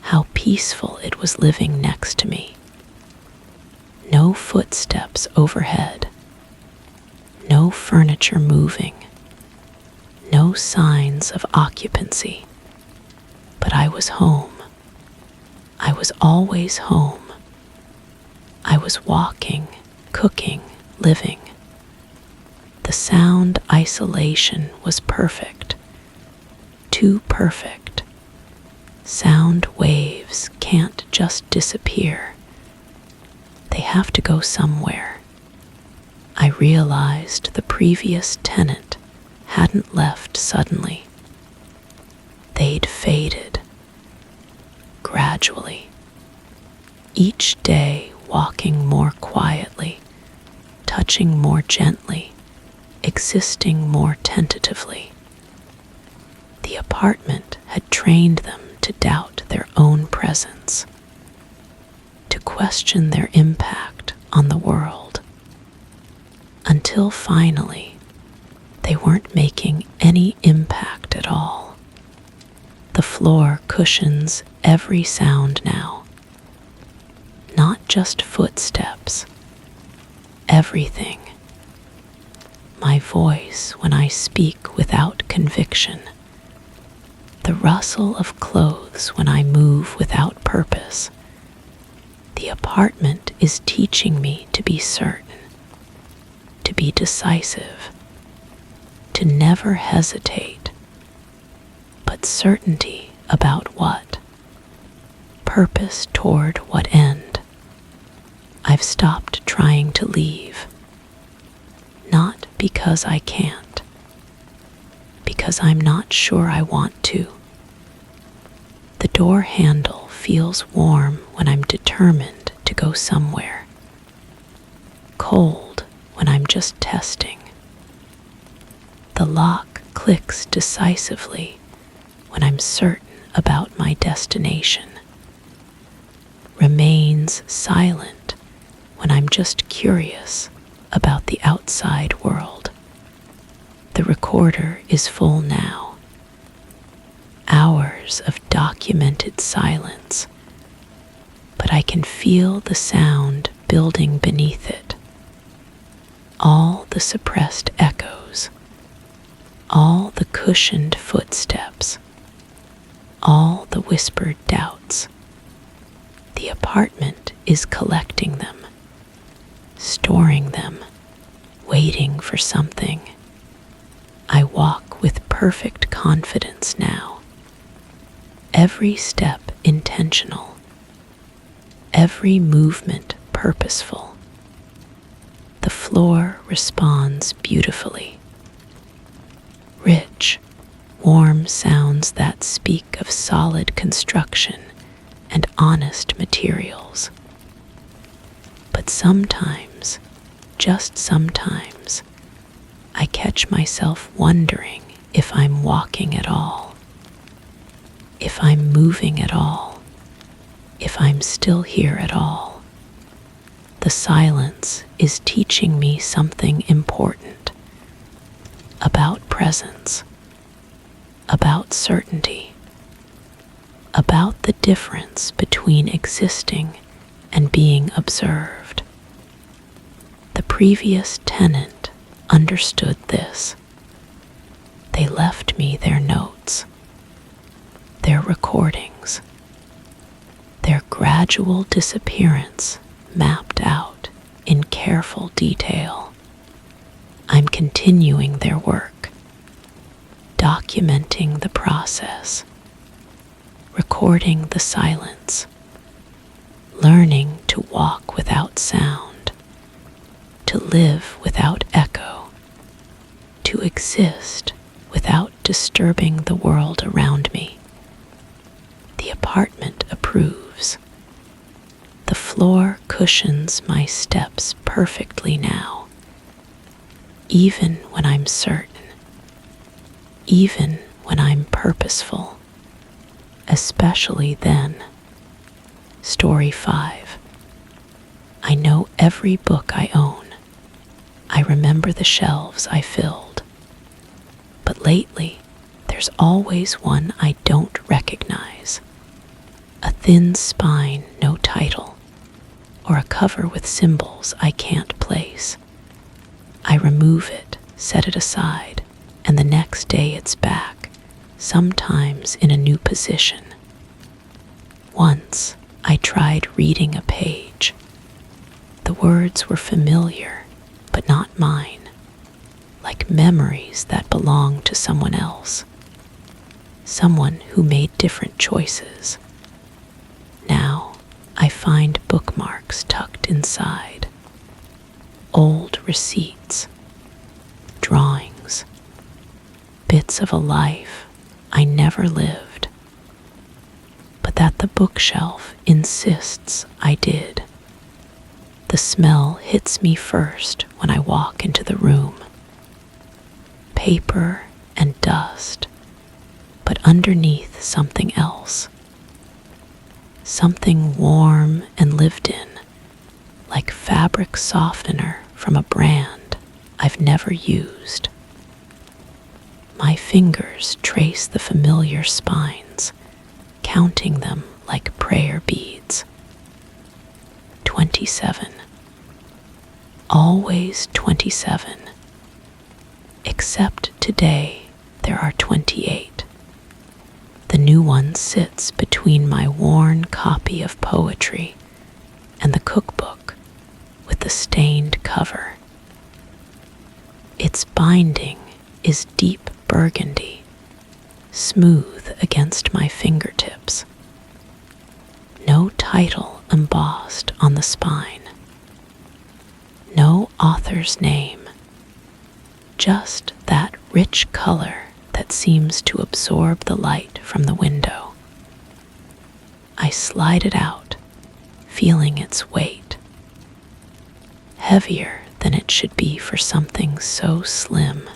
how peaceful it was living next to me. No footsteps overhead, no furniture moving, no signs of occupancy. But I was home. I was always home. I was walking, cooking, living. The sound isolation was perfect, too perfect. Sound waves can't just disappear. They have to go somewhere. I realized the previous tenant hadn't left suddenly. They'd faded, gradually, each day walking more quietly, touching more gently, existing more tentatively. The apartment had trained them to doubt their own presence, to question their impact on the world, until finally they weren't making any impact at all. The floor cushions every sound now, not just footsteps, everything. My voice when I speak without conviction, the rustle of clothes when I move without purpose. The apartment is teaching me to be certain, to be decisive, to never hesitate. But certainty about what? Purpose toward what end? I've stopped trying to leave. Not because I can't, because I'm not sure I want to. The door handle feels warm when I'm determined to go somewhere, cold when I'm just testing. The lock clicks decisively when I'm certain about my destination. remains silent when I'm just curious about the outside world. The recorder is full now. Hours of documented silence, but I can feel the sound building beneath it. All the suppressed echoes, all the cushioned footsteps, all the whispered doubts. The apartment is collecting them, storing them, waiting for something. I walk with perfect confidence now. Every step intentional, every movement purposeful. The floor responds beautifully. Rich, warm sounds that speak of solid construction and honest materials. But sometimes, just sometimes, I catch myself wondering if I'm walking at all, if I'm moving at all, if I'm still here at all. The silence is teaching me something important about presence, about certainty, about the difference between existing and being observed. The previous tenant understood this. They left me their notes, their recordings, their gradual disappearance mapped out in careful detail. I'm continuing their work, documenting the process, recording the silence, learning to walk without sound, to live without echo, to exist without disturbing the world around me. The apartment approves. The floor cushions my steps perfectly now, even when I'm certain, even when I'm purposeful, especially then. Story 5. I know every book I own. I remember the shelves I filled. But lately, there's always one I don't recognize. A thin spine, no title, or a cover with symbols I can't place. I remove it, set it aside, and the next day it's back, sometimes in a new position. Once, I tried reading a page. The words were familiar, but not mine, like memories that belong to someone else, someone who made different choices. Now, I find bookmarks tucked inside, old receipts, drawings, bits of a life I never lived, but that the bookshelf insists I did. The smell hits me first when I walk into the room. Paper and dust, but underneath something else. Something warm and lived in, like fabric softener from a brand I've never used. My fingers trace the familiar spines, counting them like prayer beads. 27. Always 27. Except today there are 28. The new one sits between my worn copy of poetry and the cookbook with the stained cover. Its binding is deep burgundy, smooth against my fingertips. No title embossed on the spine. No author's name. Just that rich color that seems to absorb the light from the window. I slide it out, feeling its weight. Heavier than it should be for something so slim.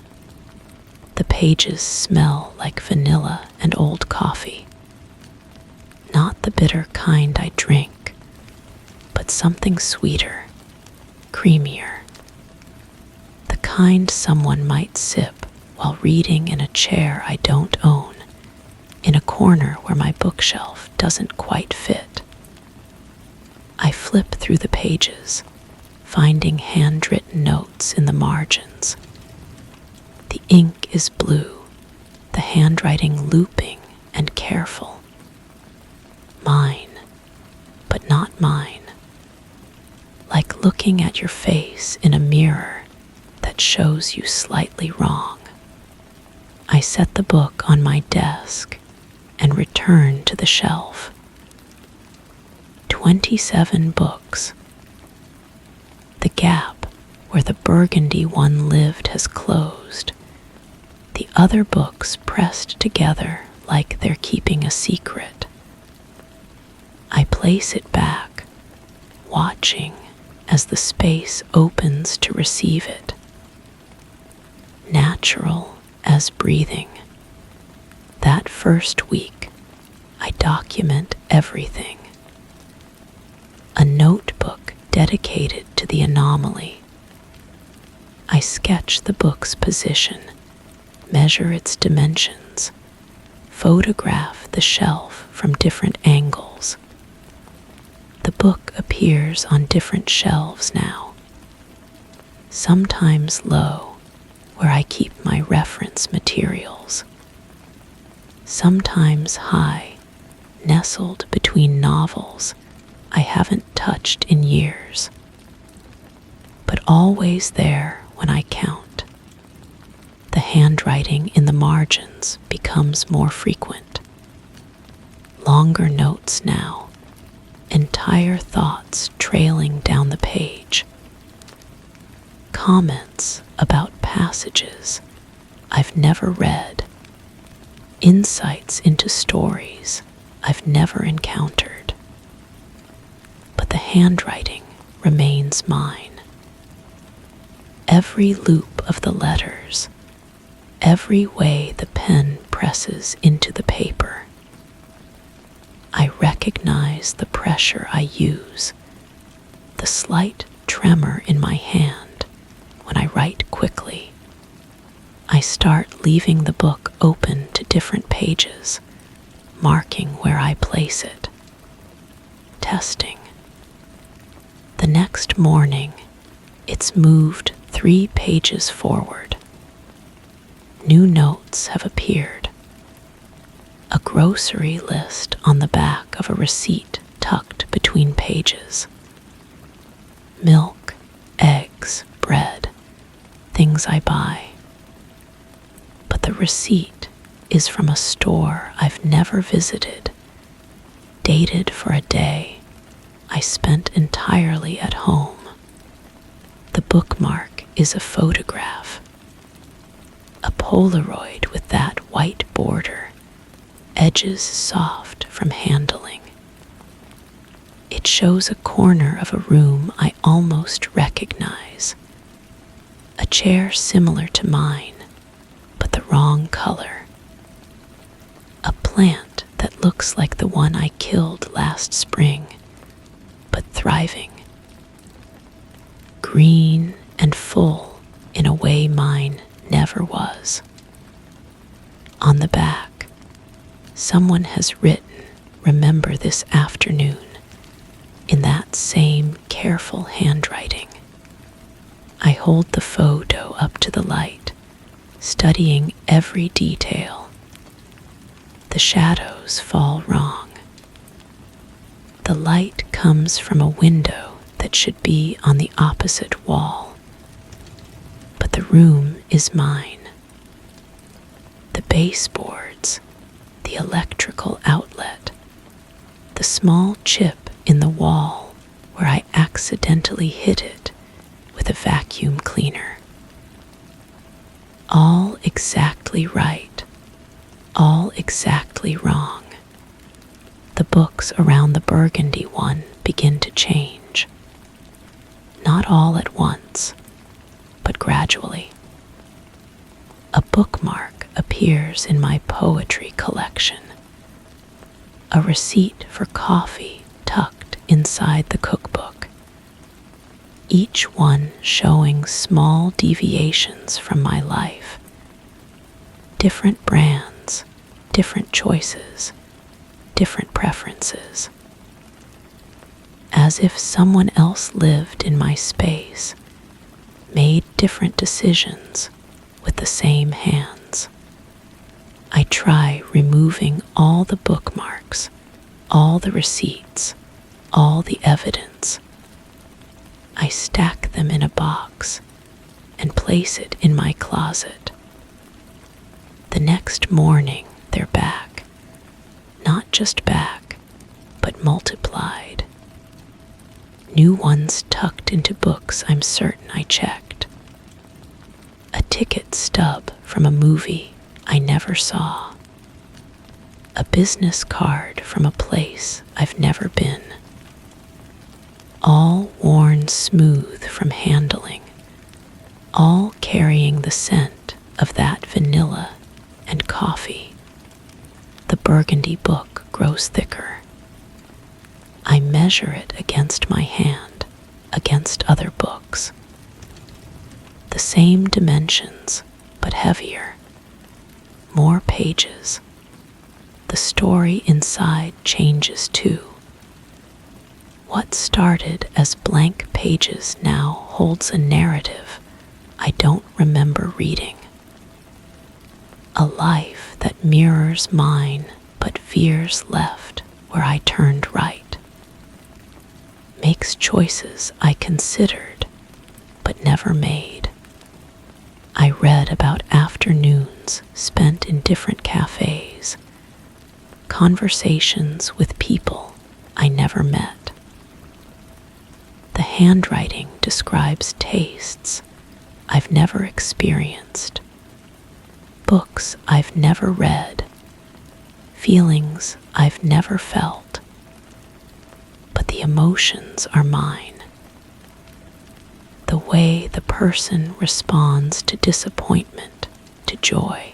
The pages smell like vanilla and old coffee. Not the bitter kind I drink, but something sweeter, creamier. The kind someone might sip while reading in a chair I don't own, in a corner where my bookshelf doesn't quite fit. I flip through the pages, finding handwritten notes in the margins. The ink is blue, the handwriting looping and careful. Mine, but not mine. Like looking at your face in a mirror that shows you slightly wrong. I set the book on my desk and return to the shelf. 27 books. The gap where the burgundy one lived has closed. The other books pressed together like they're keeping a secret. I place it back, watching as the space opens to receive it. Natural as breathing. That first week, I document everything. A notebook dedicated to the anomaly. I sketch the book's position, measure its dimensions, photograph the shelf from different angles. The book appears on different shelves now, sometimes low, where I keep my reference materials, sometimes high, nestled between novels I haven't touched in years, but always there when I count. The handwriting in the margins becomes more frequent. Longer notes now, entire thoughts trailing down the page. Comments about passages I've never read. Insights into stories I've never encountered. But the handwriting remains mine. Every loop of the letters, every way the pen presses into the paper. I recognize the pressure I use, the slight tremor in my hand when I write quickly. I start leaving the book open to different pages, marking where I place it. Testing. The next morning, it's moved 3 pages forward. New notes have appeared. A grocery list on the back of a receipt tucked between pages. Milk, eggs, bread, things I buy. But the receipt is from a store I've never visited, dated for a day I spent entirely at home. The bookmark is a photograph, a Polaroid with that white border, edges soft from handling. It shows a corner of a room I almost recognize, a chair similar to mine, but the wrong color. A plant that looks like the one I killed last spring, but thriving. Green and full in a way mine never was. On the back, someone has written, "Remember this afternoon," in that same careful handwriting. I hold the photo up to the light, studying every detail. The shadows fall wrong. The light comes from a window that should be on the opposite wall, but the room is mine. The baseboards, the electrical outlet, the small chip in the wall where I accidentally hit it with a vacuum cleaner. All exactly right, all exactly wrong. The books around the burgundy one begin to change. Not all at once, but gradually. A bookmark appears in my poetry collection. A receipt for coffee tucked inside the cookbook. each one showing small deviations from my life. Different brands, different choices, different preferences. As if someone else lived in my space, made different decisions with the same hands. I try removing all the bookmarks, all the receipts, all the evidence. I stack them in a box and place it in my closet. The next morning, they're back. Not just back, but multiplied. New ones tucked into books I'm certain I checked. A ticket stub from a movie I never saw. A business card from a place I've never been. All worn smooth from handling, all carrying the scent of that vanilla and coffee. The burgundy book grows thicker. I measure it against my hand, against other books. The same dimensions, but heavier. More pages. The story inside changes too. What started as blank pages now holds a narrative I don't remember reading. A life that mirrors mine but veers left where I turned right. Makes choices I considered but never made. I read about afternoons spent in different cafes, conversations with people I never met. The handwriting describes tastes I've never experienced, books I've never read, feelings I've never felt, but the emotions are mine. The way the person responds to disappointment, to joy,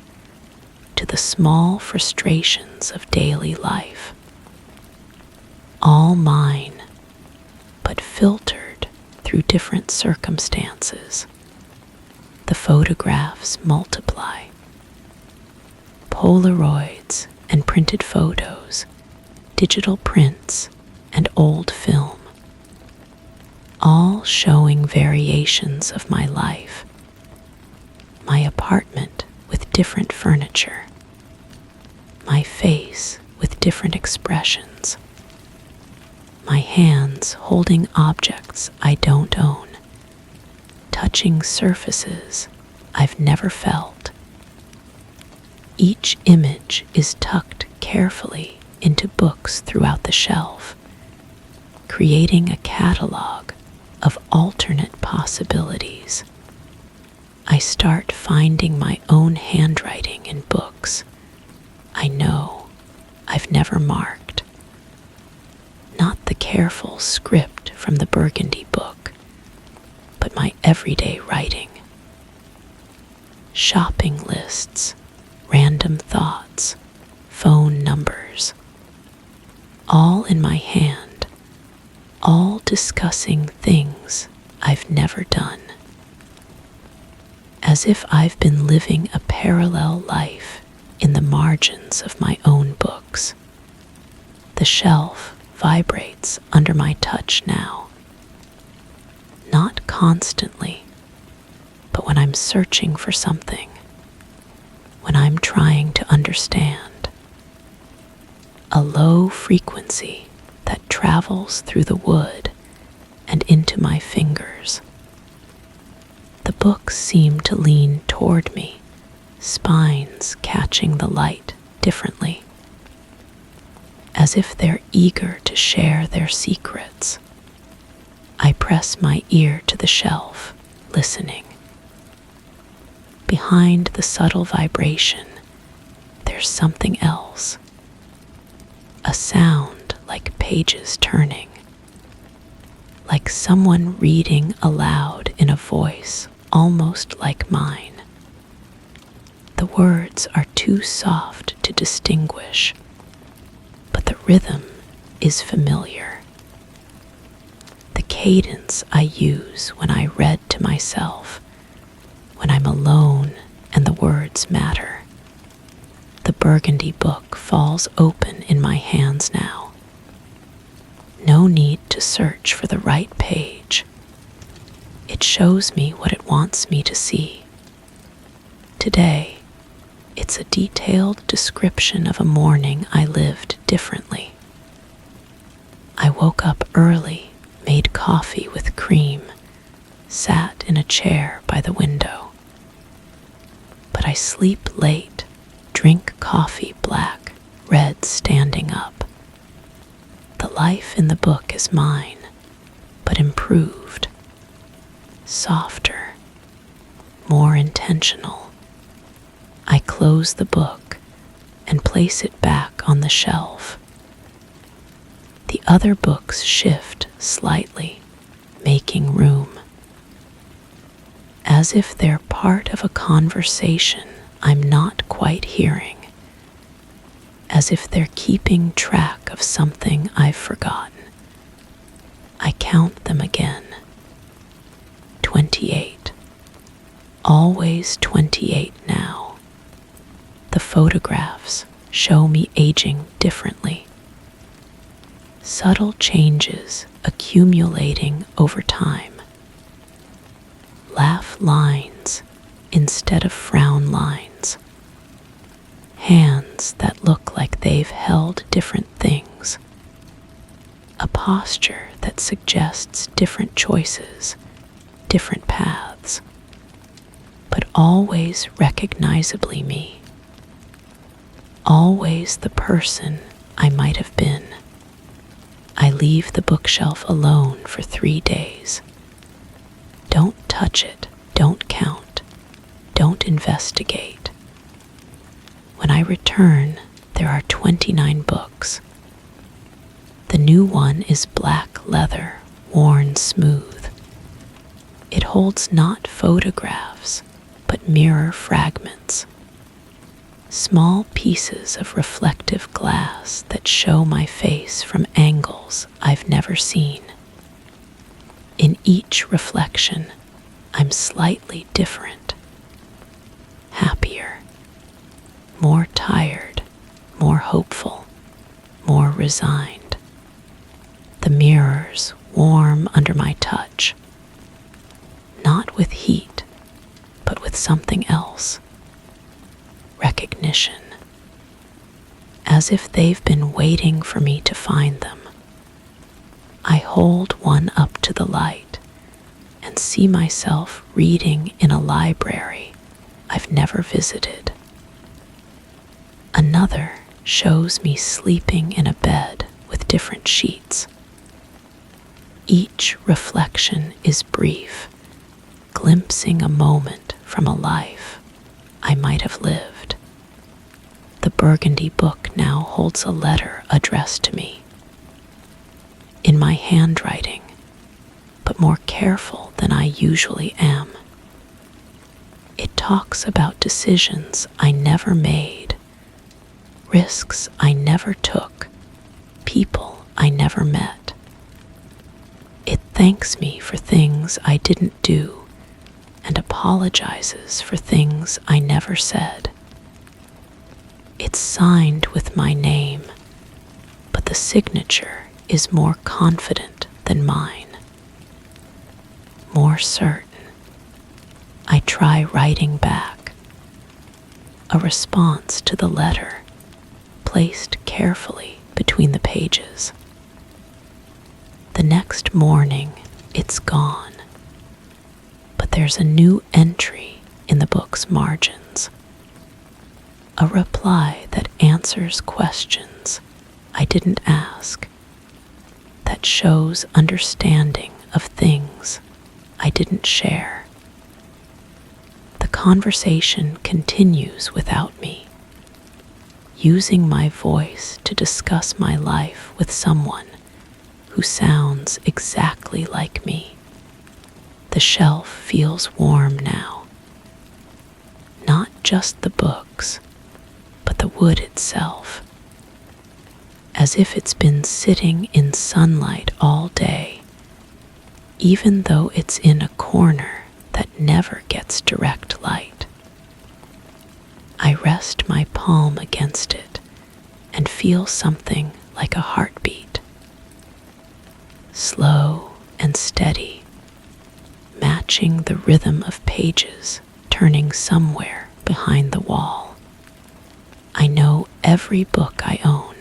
to the small frustrations of daily life. All mine, but filtered through different circumstances. The photographs multiply. Polaroids and printed photos, digital prints and old film. All showing variations of my life. My apartment with different furniture. My face with different expressions. My hands holding objects I don't own. Touching surfaces I've never felt. Each image is tucked carefully into books throughout the shelf, creating a catalog of alternate possibilities. I start finding my own handwriting in books I know I've never marked. Not the careful script from the burgundy book, but my everyday writing. Shopping lists, random thoughts, phone numbers, all in my hand, all discussing things I've never done. As if I've been living a parallel life in the margins of my own books. The shelf vibrates under my touch now. Not constantly, but when I'm searching for something, when I'm trying to understand. A low frequency that travels through the wood and into my fingers. The books seem to lean toward me, spines catching the light differently, as if they're eager to share their secrets. I press my ear to the shelf, listening. Behind the subtle vibration, there's something else. A sound like pages turning, like someone reading aloud in a voice almost like mine. The words are too soft to distinguish, but the rhythm is familiar. The cadence I use when I read to myself, when I'm alone and the words matter. The burgundy book falls open in my hands now. No need to search for the right page. It shows me what it wants me to see. Today, it's a detailed description of a morning I lived differently. I woke up early, made coffee with cream, sat in a chair by the window. But I sleep late, drink coffee black, red standing up. The life in the book is mine, but improved, softer, more intentional. I close the book and place it back on the shelf. The other books shift slightly, making room. As if they're part of a conversation I'm not quite hearing. As if they're keeping track of something I've forgotten. I count them again. 28. Always 28 now. The photographs show me aging differently. Subtle changes accumulating over time. Laugh lines instead of frown lines. Hands that look like they've held different things. A posture that suggests different choices, different paths, but always recognizably me. Always the person I might have been. I leave the bookshelf alone for 3 days. Don't touch it, don't count, don't investigate. When I return, there are 29 books. The new one is black leather, worn smooth. It holds not photographs, but mirror fragments. Small pieces of reflective glass that show my face from angles I've never seen. In each reflection, I'm slightly different. Happier. More tired, more hopeful, more resigned. The mirrors warm under my touch. Not with heat, but with something else. Recognition. As if they've been waiting for me to find them. I hold one up to the light and see myself reading in a library I've never visited. Another shows me sleeping in a bed with different sheets. Each reflection is brief, glimpsing a moment from a life I might have lived. The burgundy book now holds a letter addressed to me. In my handwriting, but more careful than I usually am. It talks about decisions I never made, risks I never took, people I never met. It thanks me for things I didn't do and apologizes for things I never said. It's signed with my name, but the signature is more confident than mine. More certain. I try writing back. A response to the letter, placed carefully between the pages. The next morning, it's gone. But there's a new entry in the book's margins. A reply that answers questions I didn't ask. That shows understanding of things I didn't share. The conversation continues without me, using my voice to discuss my life with someone who sounds exactly like me. The shelf feels warm now. Not just the books, but the wood itself. As if it's been sitting in sunlight all day, even though it's in a corner that never gets direct light. I rest my palm against it and feel something like a heartbeat, slow and steady, matching the rhythm of pages turning somewhere behind the wall. I know every book I own.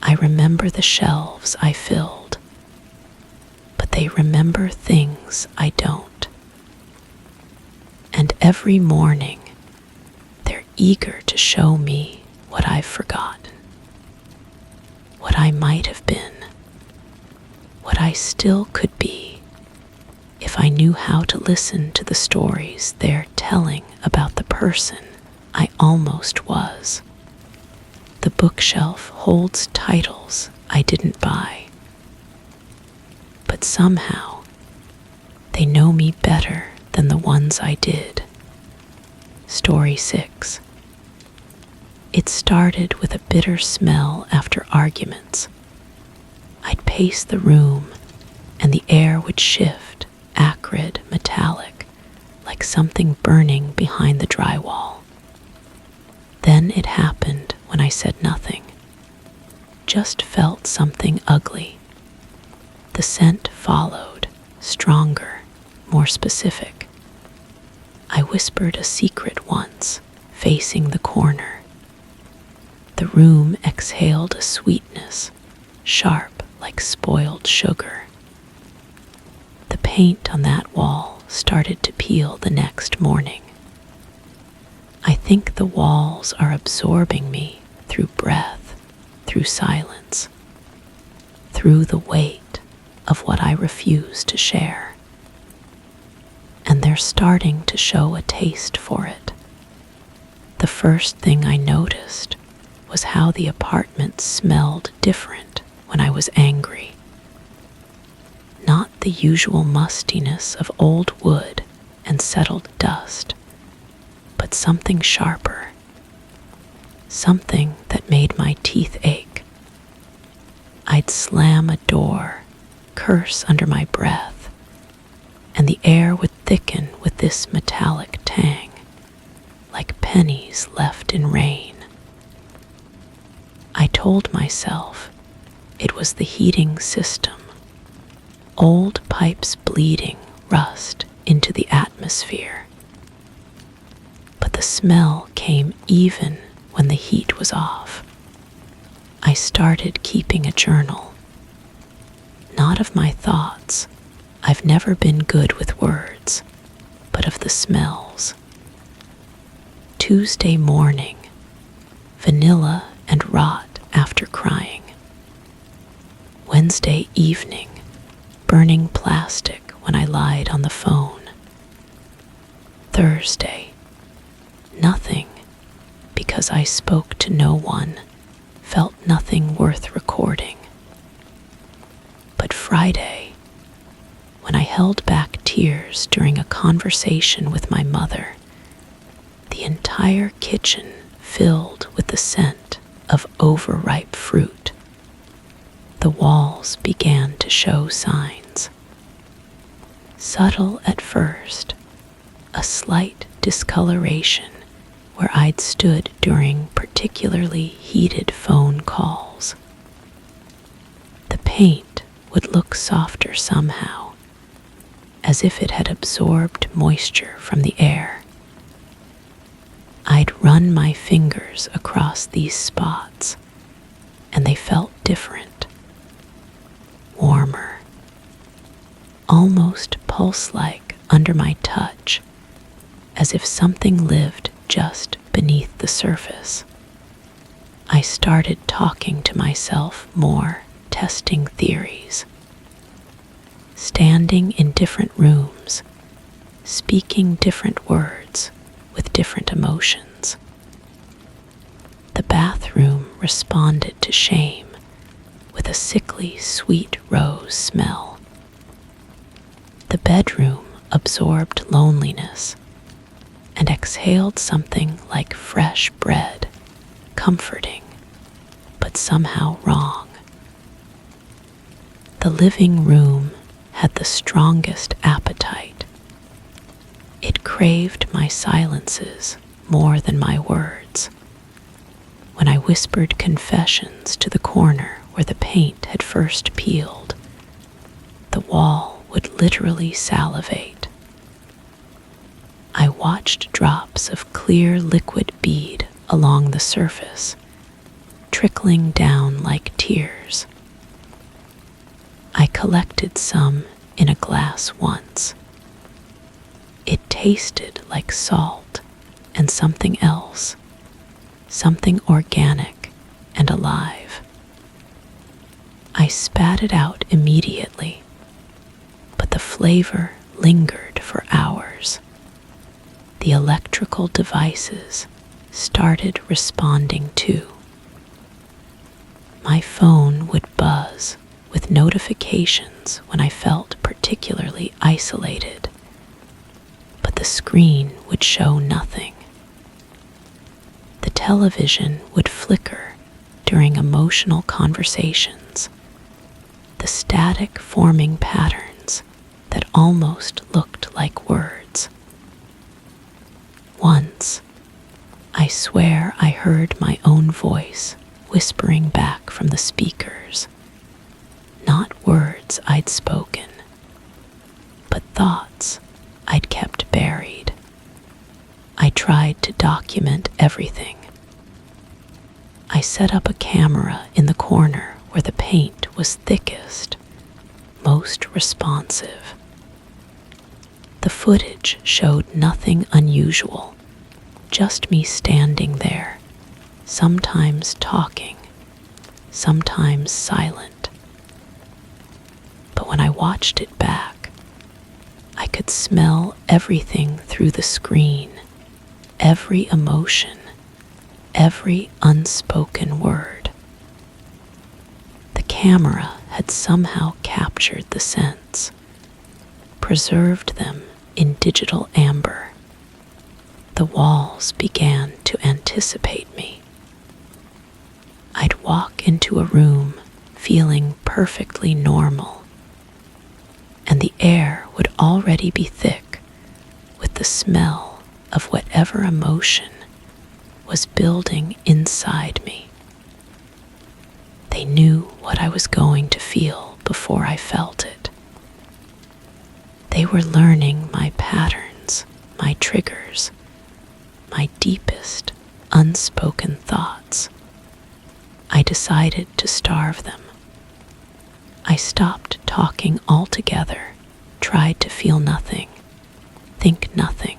I remember the shelves I filled, but they remember things I don't. And every morning, they're eager to show me what I've forgotten, what I might have been, what I still could be if I knew how to listen to the stories they're telling about the person I almost was. The bookshelf holds titles I didn't buy, but somehow they know me better than the ones I did. Story 6. It started with a bitter smell after arguments. I'd pace the room, and the air would shift, acrid, metallic, like something burning behind the drywall. Then it happened when I said nothing, just felt something ugly. The scent followed, stronger, more specific. I whispered a secret once, facing the corner. The room exhaled a sweetness, sharp like spoiled sugar. The paint on that wall started to peel the next morning. I think the walls are absorbing me through breath, through silence, through the weight of what I refuse to share. And they're starting to show a taste for it. The first thing I noticed was how the apartment smelled different when I was angry. Not the usual mustiness of old wood and settled dust, but something sharper, something that made my teeth ache. I'd slam a door, curse under my breath, and the air would thicken with this metallic tang, like pennies left in rain. I told myself it was the heating system, old pipes bleeding rust into the atmosphere. But the smell came even when the heat was off. I started keeping a journal, not of my thoughts. I've never been good with words, but of the smells. Tuesday morning, vanilla and rot after crying. Wednesday evening, burning plastic when I lied on the phone. Thursday, nothing, because I spoke to no one, felt nothing worth recording. But Friday, when I held back tears during a conversation with my mother, the entire kitchen filled with the scent of overripe fruit. The walls began to show signs. Subtle at first, a slight discoloration where I'd stood during particularly heated phone calls. The paint would look softer somehow, as if it had absorbed moisture from the air. I'd run my fingers across these spots, and they felt different, warmer, almost pulse-like under my touch, as if something lived just beneath the surface. I started talking to myself more, testing theories. Standing in different rooms, speaking different words with different emotions. The bathroom responded to shame with a sickly sweet rose smell. The bedroom absorbed loneliness and exhaled something like fresh bread, comforting, but somehow wrong. The living room had the strongest appetite. It craved my silences more than my words. When I whispered confessions to the corner where the paint had first peeled, the wall would literally salivate. I watched drops of clear liquid bead along the surface, trickling down like tears. I collected some in a glass once. It tasted like salt and something else, something organic and alive. I spat it out immediately, but the flavor lingered for hours. The electrical devices started responding too. My phone would buzz with notifications when I felt particularly isolated, but the screen would show nothing. The television would flicker during emotional conversations, the static forming patterns that almost looked like words. Once, I swear I heard my own voice whispering back from the speakers, not words I'd spoken, but thoughts I'd kept buried. I tried to document everything. I set up a camera in the corner where the paint was thickest, most responsive. The footage showed nothing unusual, just me standing there, sometimes talking, sometimes silent. But when I watched it back, I could smell everything through the screen, every emotion, every unspoken word. The camera had somehow captured the scents, preserved them in digital amber. The walls began to anticipate me. I'd walk into a room feeling perfectly normal, and the air would already be thick with the smell of whatever emotion was building inside me. They knew what I was going to feel before I felt it. They were learning my patterns, my triggers, my deepest unspoken thoughts. I decided to starve them. I stopped talking altogether, tried to feel nothing, think nothing.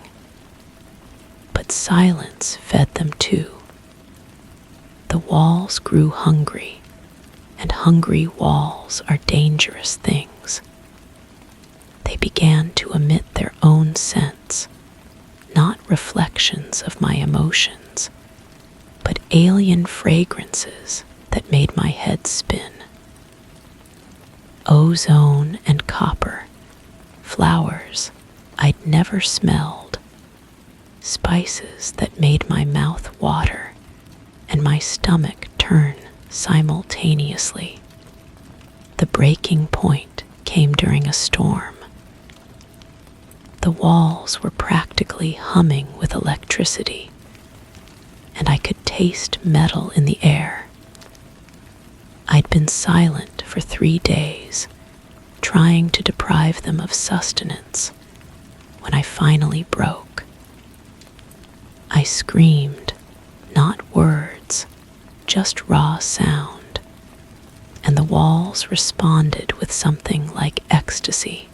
But silence fed them too. The walls grew hungry, and hungry walls are dangerous things. They began to emit their own scents, not reflections of my emotions, but alien fragrances that made my head spin. Ozone and copper, flowers I'd never smelled, spices that made my mouth water and my stomach turn simultaneously. The breaking point came during a storm. The walls were practically humming with electricity, and I could taste metal in the air. I'd been silent for 3 days, trying to deprive them of sustenance, when I finally broke. I screamed, not words, just raw sound, and the walls responded with something like ecstasy.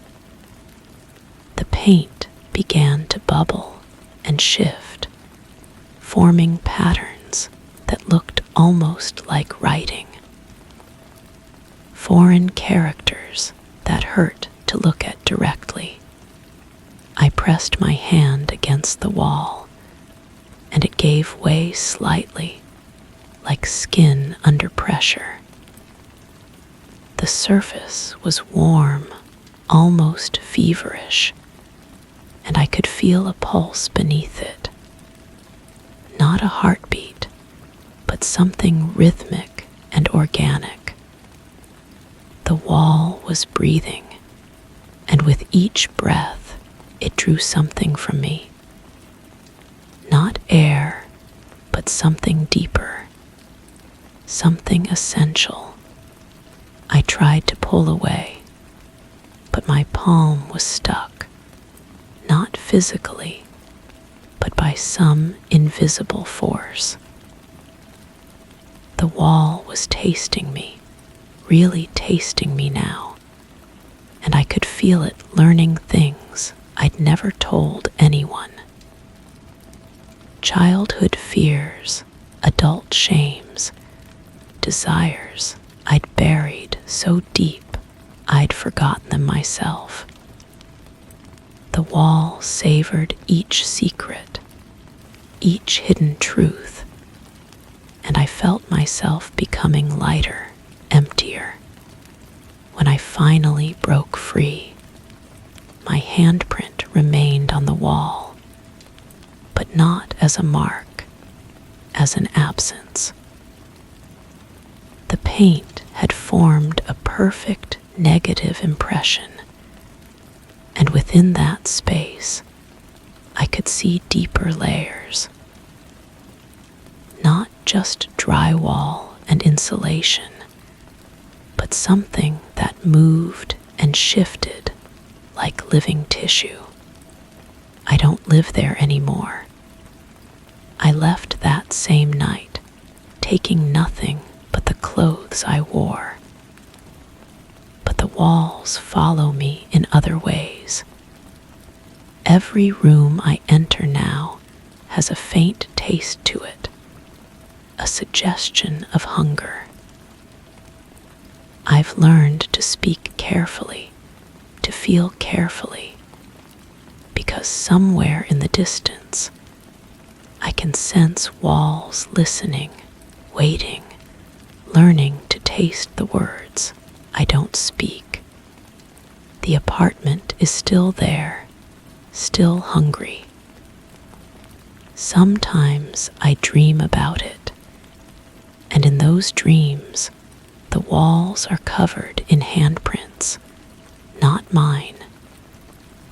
The paint began to bubble and shift, forming patterns that looked almost like writing. Foreign characters that hurt to look at directly. I pressed my hand against the wall, and it gave way slightly, like skin under pressure. The surface was warm, almost feverish, and I could feel a pulse beneath it. Not a heartbeat, but something rhythmic and organic. The wall was breathing, and with each breath it drew something from me. Not air, but something deeper, something essential. I tried to pull away, but my palm was stuck, not physically, but by some invisible force. The wall was tasting me, really tasting me now, and I could feel it learning things I'd never told anyone. Childhood fears, adult shames, desires I'd buried so deep I'd forgotten them myself. The wall savored each secret, each hidden truth, and I felt myself becoming lighter, emptier. When I finally broke free, my handprint remained on the wall, but not as a mark, as an absence. The paint had formed a perfect negative impression, and within that space, I could see deeper layers. Not just drywall and insulation, but something that moved and shifted like living tissue. I don't live there anymore. I left that same night, taking nothing but the clothes I wore. But the walls follow me in other ways. Every room I enter now has a faint taste to it, a suggestion of hunger. I've learned to speak carefully, to feel carefully, because somewhere in the distance, I can sense walls listening, waiting, learning to taste the words I don't speak. The apartment is still there, still hungry. Sometimes I dream about it, and in those dreams, the walls are covered in handprints, not mine,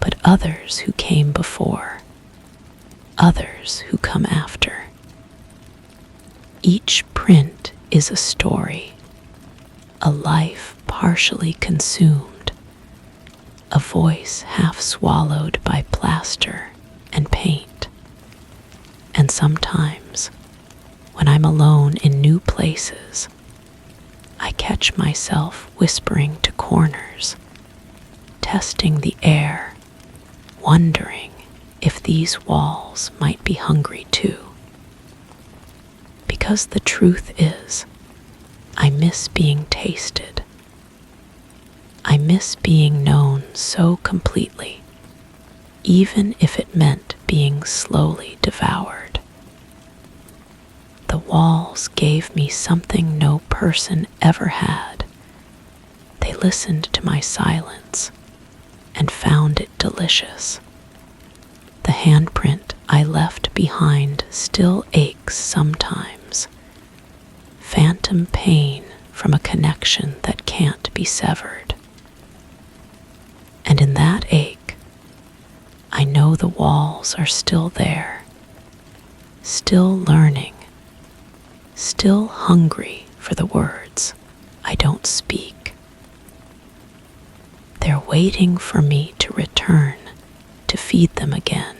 but others who came before, others who come after. Each print is a story, a life partially consumed, a voice half swallowed by plaster and paint. And sometimes, when I'm alone in new places, I catch myself whispering to corners, testing the air, wondering if these walls might be hungry too. Because the truth is, I miss being tasted. I miss being known so completely, even if it meant being slowly devoured. The walls gave me something no person ever had. They listened to my silence and found it delicious. The handprint I left behind still aches sometimes. Phantom pain from a connection that can't be severed. And in that ache, I know the walls are still there, still learning, still hungry for the words I don't speak. They're waiting for me to return, to feed them again,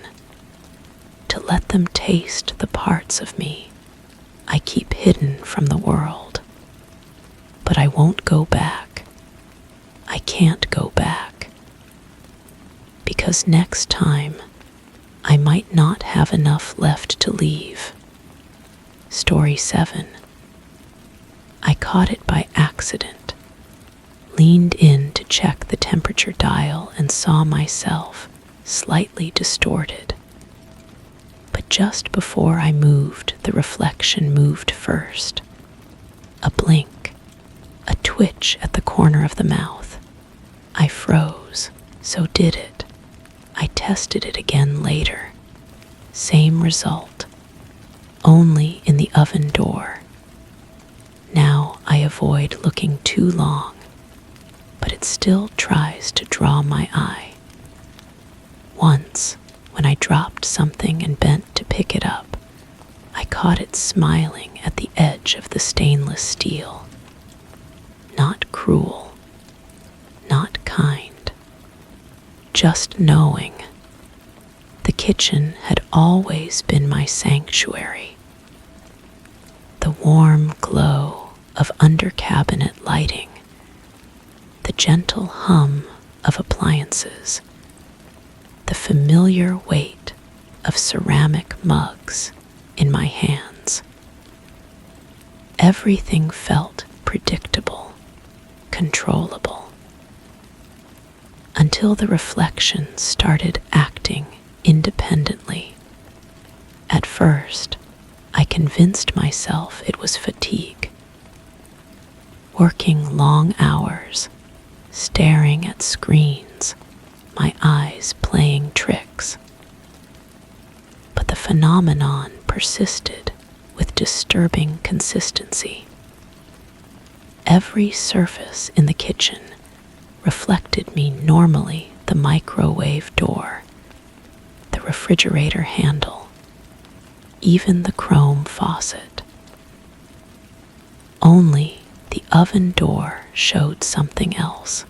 to let them taste the parts of me I keep hidden from the world. But I won't go back. I can't go back. Because next time, I might not have enough left to leave. Story 7. I caught it by accident, leaned in to check the temperature dial and saw myself slightly distorted. But just before I moved, the reflection moved first. A blink, a twitch at the corner of the mouth. I froze, so did it. I tested it again later. Same result, only in the oven door. Now I avoid looking too long. but it still tries to draw my eye. Once, when I dropped something and bent to pick it up, I caught it smiling at the edge of the stainless steel. Not cruel, not kind, just knowing. The kitchen had always been my sanctuary. The warm glow of under-cabinet lighting, the gentle hum of appliances, the familiar weight of ceramic mugs in my hands. Everything felt predictable, controllable, until the reflection started acting independently. At first, I convinced myself it was fatigue. Working long hours, staring at screens, my eyes playing tricks. But the phenomenon persisted with disturbing consistency. Every surface in the kitchen reflected me normally: the microwave door, the refrigerator handle, even the chrome faucet. Only the oven door showed something else.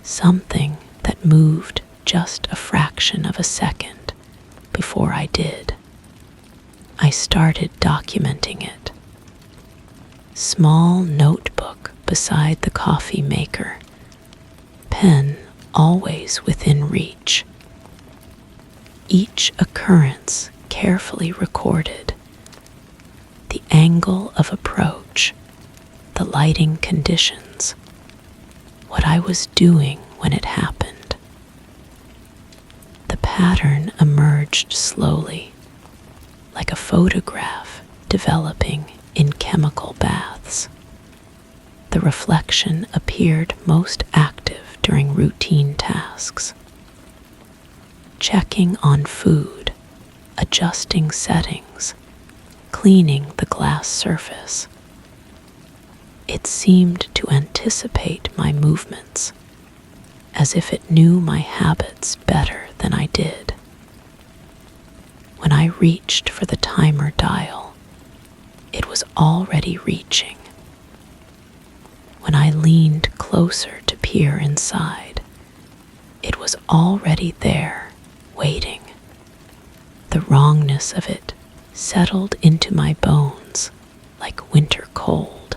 Something that moved just a fraction of a second before I did. I started documenting it. Small notebook beside the coffee maker, pen always within reach. Each occurrence carefully recorded. The angle of approach, the lighting conditions, what I was doing when it happened. The pattern emerged slowly, like a photograph developing in chemical baths. The reflection appeared most active during routine tasks. Checking on food, adjusting settings, cleaning the glass surface. It seemed to anticipate my movements, as if it knew my habits better than I did. When I reached for the timer dial, it was already reaching. When I leaned closer to peer inside, it was already there, waiting. The wrongness of it settled into my bones like winter cold.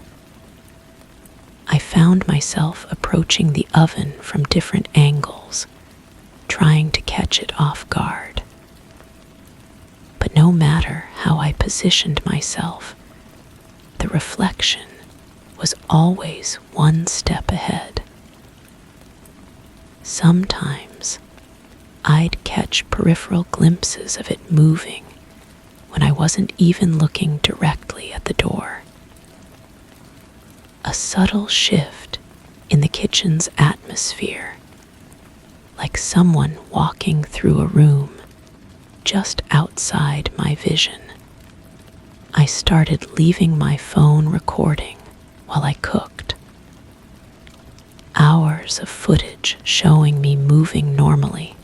I found myself approaching the oven from different angles, trying to catch it off guard. But no matter how I positioned myself, the reflection was always one step ahead. Sometimes I'd catch peripheral glimpses of it moving when I wasn't even looking directly at the door. A subtle shift in the kitchen's atmosphere, like someone walking through a room just outside my vision. I started leaving my phone recording while I cooked. Hours of footage showing me moving normally,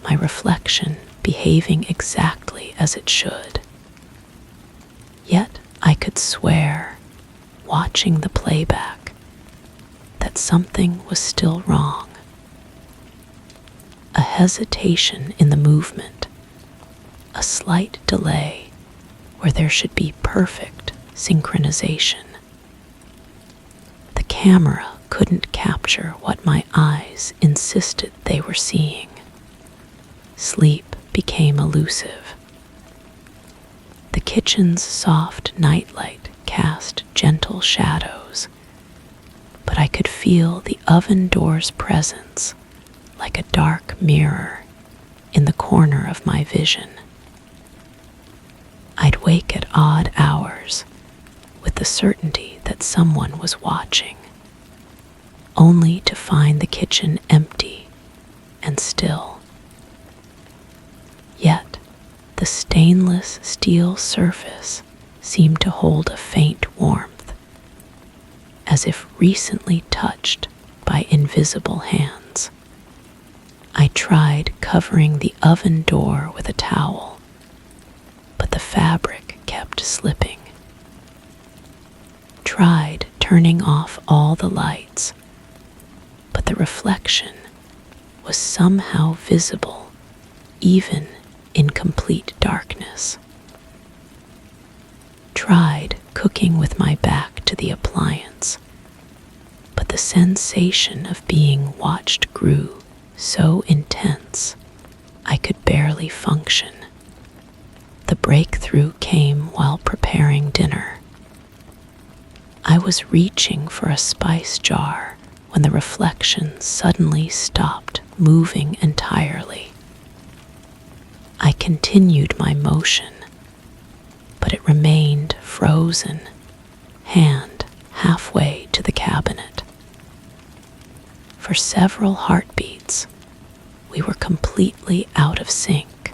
my reflection behaving exactly as it should. Yet I could swear, watching the playback, that something was still wrong. A hesitation in the movement, a slight delay where there should be perfect synchronization. The camera couldn't capture what my eyes insisted they were seeing. Sleep became elusive. The kitchen's soft nightlight cast gentle shadows, but I could feel the oven door's presence like a dark mirror in the corner of my vision. I'd wake at odd hours with the certainty that someone was watching, only to find the kitchen empty and still. Yet the stainless steel surface seemed to hold a faint warmth, as if recently touched by invisible hands. I tried covering the oven door with a towel, but the fabric kept slipping. Tried turning off all the lights, but the reflection was somehow visible even in complete darkness. Tried cooking with my back to the appliance, but the sensation of being watched grew so intense I could barely function. The breakthrough came while preparing dinner. I was reaching for a spice jar when the reflection suddenly stopped moving entirely. I continued my motion, but it remained frozen, hand halfway to the cabinet. For several heartbeats, we were completely out of sync.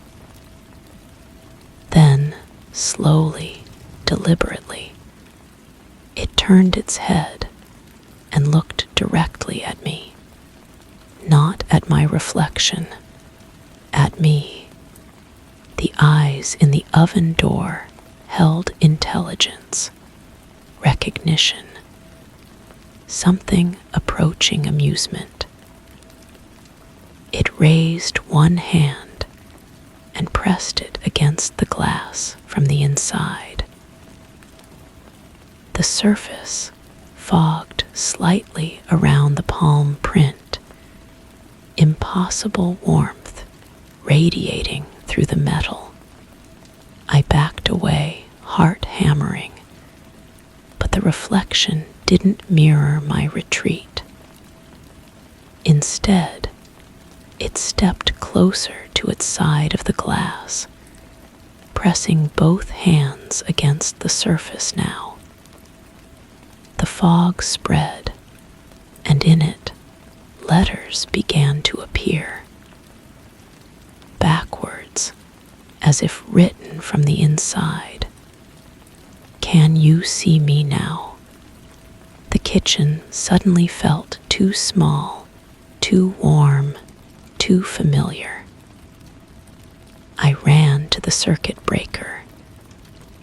Then, slowly, deliberately, it turned its head and looked directly at me, not at my reflection, at me. The eyes in the oven door held intelligence, recognition, something approaching amusement. It raised one hand and pressed it against the glass from the inside. The surface fogged slightly around the palm print, impossible warmth radiating through the metal. I backed away, heart hammering, but the reflection didn't mirror my retreat. Instead, it stepped closer to its side of the glass, pressing both hands against the surface now. The fog spread, and in it, letters began to appear. Backwards, as if written from the inside. Can you see me now? The kitchen suddenly felt too small, too warm, too familiar. I ran to the circuit breaker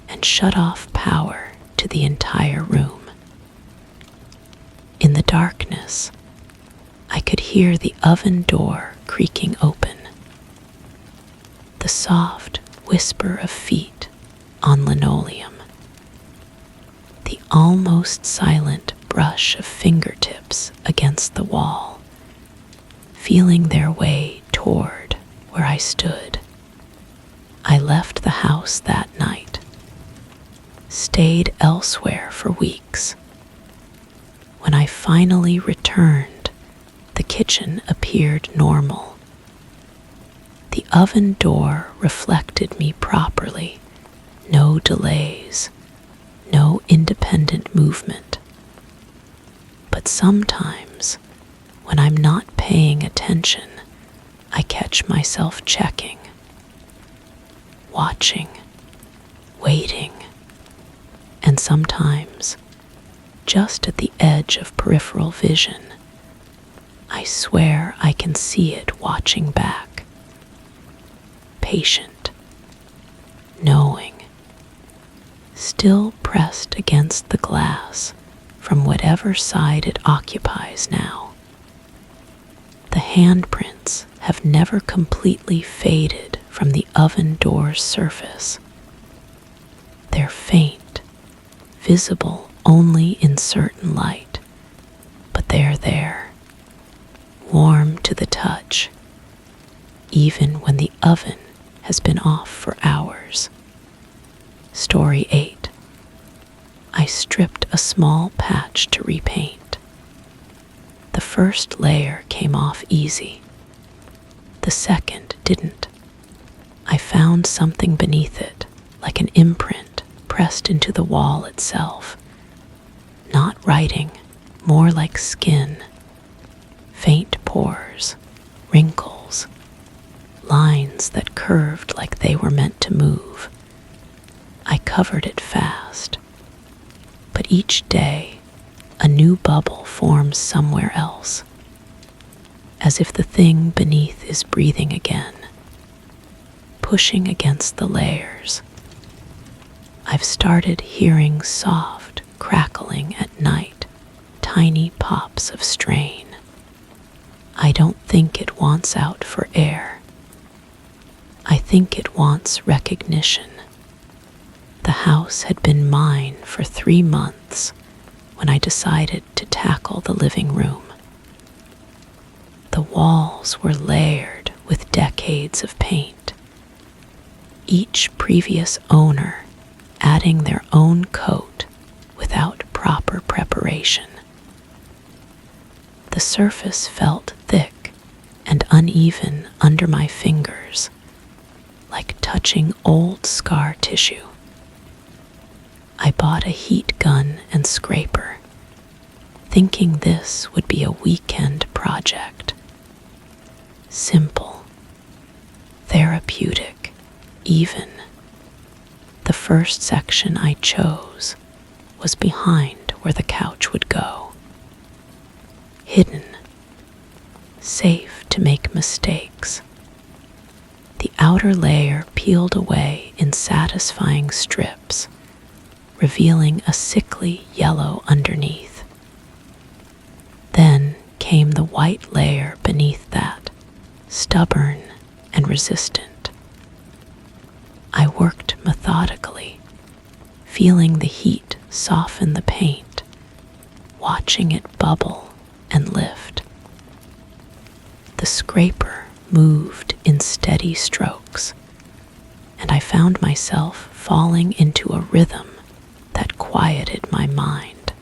and shut off power to the entire room. In the darkness, I could hear the oven door creaking open, the soft whisper of feet on linoleum, the almost silent brush of fingertips against the wall, feeling their way toward where I stood. I left the house that night, stayed elsewhere for weeks. When I finally returned, the kitchen appeared normal. The oven door reflected me properly, no delays, no independent movement. But sometimes, when I'm not paying attention, I catch myself checking, watching, waiting, and sometimes, just at the edge of peripheral vision, I swear I can see it watching back. Patient, knowing, still pressed against the glass from whatever side it occupies now. The handprints have never completely faded from the oven door's surface. They're faint, visible only in certain light, but they're there, warm to the touch, even when the oven has been off for hours. Story 8. I stripped a small patch to repaint. The first layer came off easy. The second didn't. I found something beneath it, like an imprint pressed into the wall itself. Not writing, more like skin. Faint pores, wrinkles, lines that curved like they were meant to move. I covered it fast, but each day a new bubble forms somewhere else, as if the thing beneath is breathing again, pushing against the layers. I've started hearing soft crackling at night, tiny pops of strain. I don't think it wants out for air. I think it wants recognition. The house had been mine for 3 months when I decided to tackle the living room. The walls were layered with decades of paint, each previous owner adding their own coat without proper preparation. The surface felt thick and uneven under my fingers, like touching old scar tissue. I bought a heat gun and scraper, thinking this would be a weekend project. Simple, therapeutic, even. The first section I chose was behind where the couch would go. Hidden, safe to make mistakes. The outer layer peeled away in satisfying strips, revealing a sickly yellow underneath. Then came the white layer beneath that, stubborn and resistant. I worked methodically, feeling the heat soften the paint, watching it bubble and lift. The scraper moved in steady strokes, and I found myself falling into a rhythm that quieted my mind.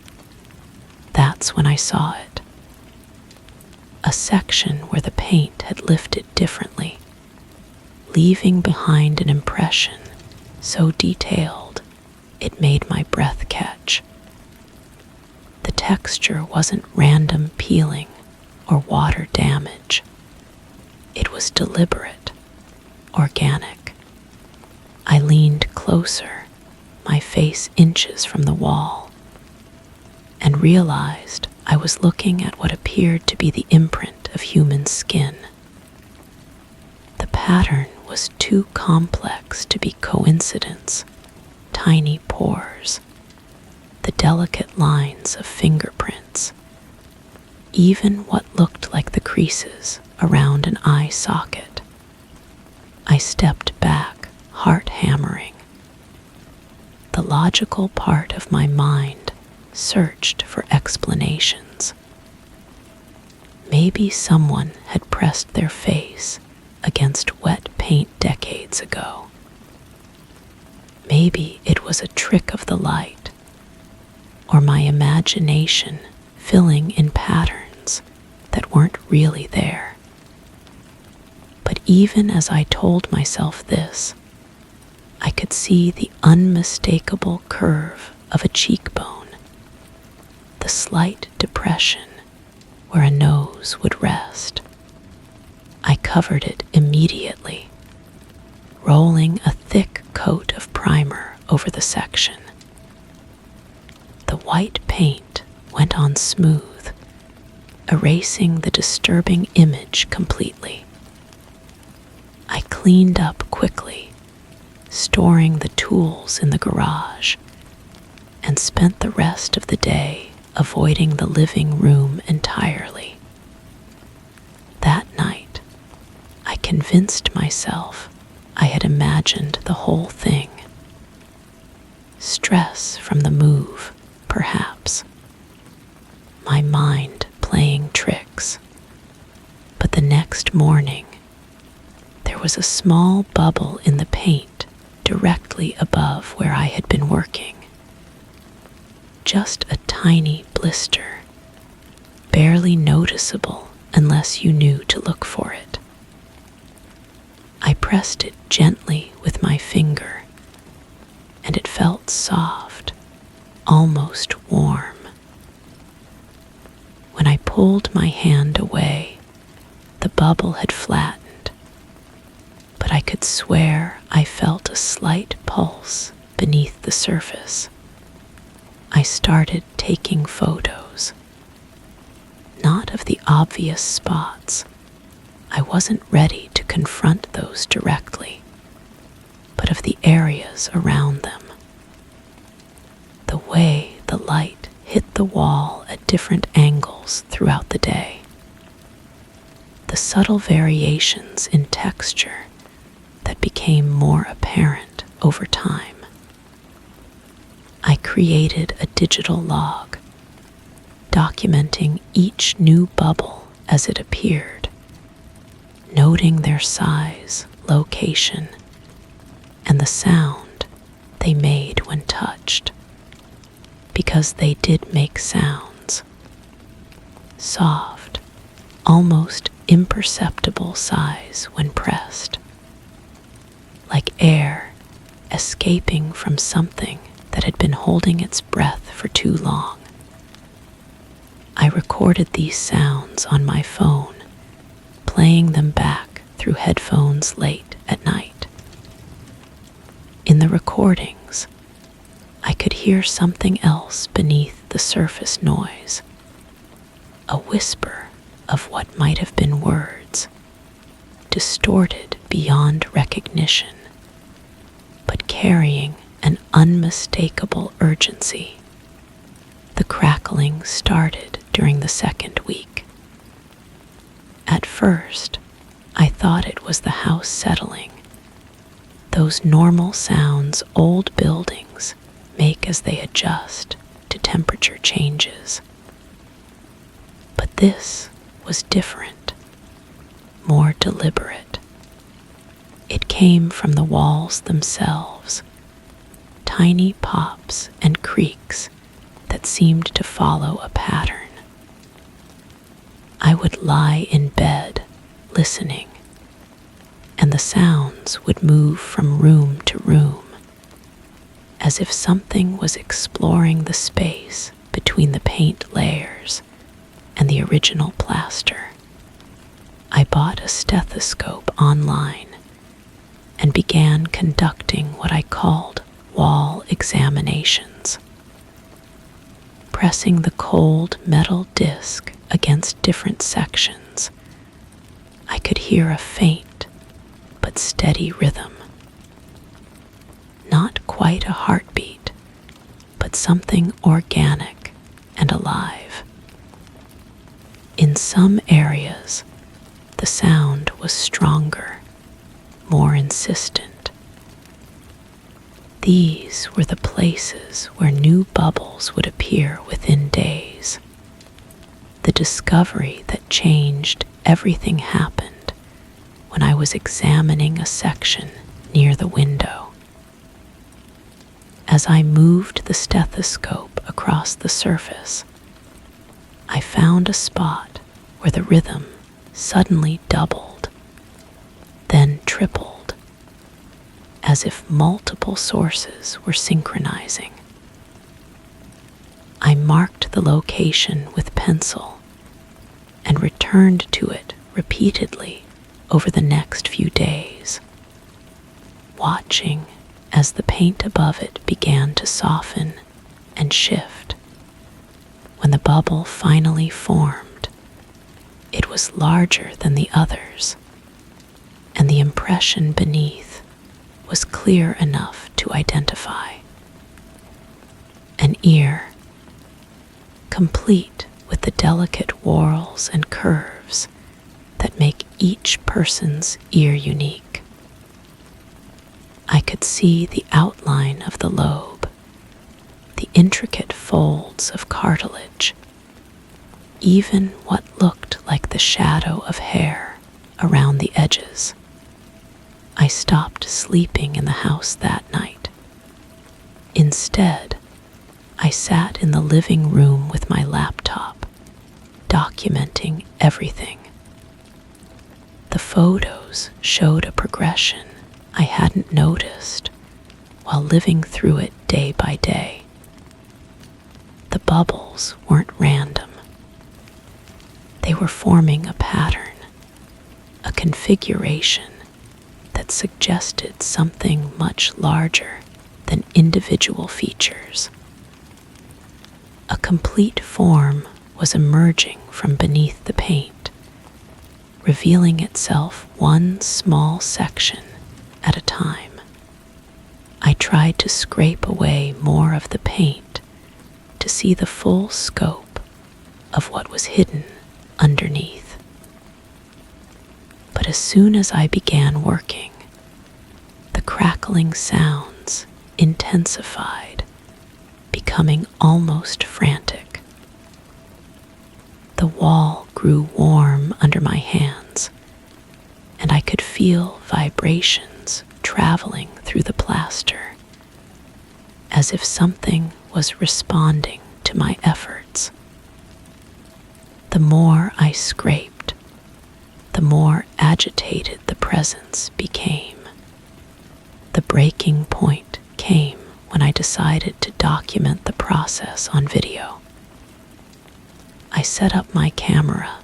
That's when I saw it. A section where the paint had lifted differently, leaving behind an impression so detailed it made my breath catch. The texture wasn't random peeling or water damage. It was deliberate, organic. I leaned closer, my face inches from the wall, and realized I was looking at what appeared to be the imprint of human skin. The pattern was too complex to be coincidence. Tiny pores, the delicate lines of fingerprints, even what looked like the creases around an eye socket. I stepped back, heart hammering. The logical part of my mind searched for explanations. Maybe someone had pressed their face against wet paint decades ago. Maybe it was a trick of the light, or my imagination filling in patterns that weren't really there. But even as I told myself this, I could see the unmistakable curve of a cheekbone, the slight depression where a nose would rest. I covered it immediately, rolling a thick coat of primer over the section. The white paint went on smooth, erasing the disturbing image completely. I cleaned up quickly, storing the tools in the garage, and spent the rest of the day avoiding the living room entirely. That night, I convinced myself I had imagined the whole thing. Stress from the move, perhaps. My mind playing tricks. But the next morning, there was a small bubble in the paint directly above where I had been working. Just a tiny blister, barely noticeable unless you knew to look for it. I pressed it gently with my finger, and it felt soft, almost warm. When I pulled my hand away, the bubble had flattened, but I could swear I felt a slight pulse beneath the surface. I started taking photos, not of the obvious spots. I wasn't ready to confront those directly, but of the areas around them. The way the light hit the wall at different angles throughout the day. The subtle variations in texture that became more apparent over time. I created a digital log, documenting each new bubble as it appeared, noting their size, location, and the sound they made when touched, because they did make sounds. Soft, almost imperceptible sighs when pressed, like air escaping from something that had been holding its breath for too long. I recorded these sounds on my phone, playing them back through headphones late at night. In the recordings, I could hear something else beneath the surface noise, a whisper of what might have been words, distorted beyond recognition, but carrying an unmistakable urgency. The crackling started during the second week. At first, I thought it was the house settling, those normal sounds old buildings make as they adjust to temperature changes. But this was different, more deliberate. It came from the walls themselves, tiny pops and creaks that seemed to follow a pattern. I would lie in bed, listening, and the sounds would move from room to room, as if something was exploring the space between the paint layers and the original plaster. I bought a stethoscope online and began conducting what I called wall examinations. Pressing the cold metal disc against different sections, I could hear a faint but steady rhythm. Not quite a heartbeat, but something organic and alive. In some areas, the sound was stronger, more insistent. These were the places where new bubbles would appear within days. The discovery that changed everything happened when I was examining a section near the window. As I moved the stethoscope across the surface, I found a spot where the rhythm suddenly doubled, then tripled, as if multiple sources were synchronizing. I marked the location with pencil and returned to it repeatedly over the next few days, watching as the paint above it began to soften and shift. When the bubble finally formed, it was larger than the others, and the impression beneath was clear enough to identify. An ear, complete with the delicate whorls and curves that make each person's ear unique. I could see the outline of the lobe, the intricate folds of cartilage, even what looked like the shadow of hair around the edges. I stopped sleeping in the house that night. Instead, I sat in the living room with my laptop, documenting everything. The photos showed a progression I hadn't noticed while living through it day by day. The bubbles weren't random. They were forming a pattern, a configuration that suggested something much larger than individual features. A complete form was emerging from beneath the paint, revealing itself one small section at a time. I tried to scrape away more of the paint to see the full scope of what was hidden underneath. But as soon as I began working, the crackling sounds intensified, becoming almost frantic. The wall grew warm under my hands, and I could feel vibrations traveling through the plaster, as if something was responding to my efforts. The more I scraped, the more agitated the presence became. The breaking point came when I decided to document the process on video. I set up my camera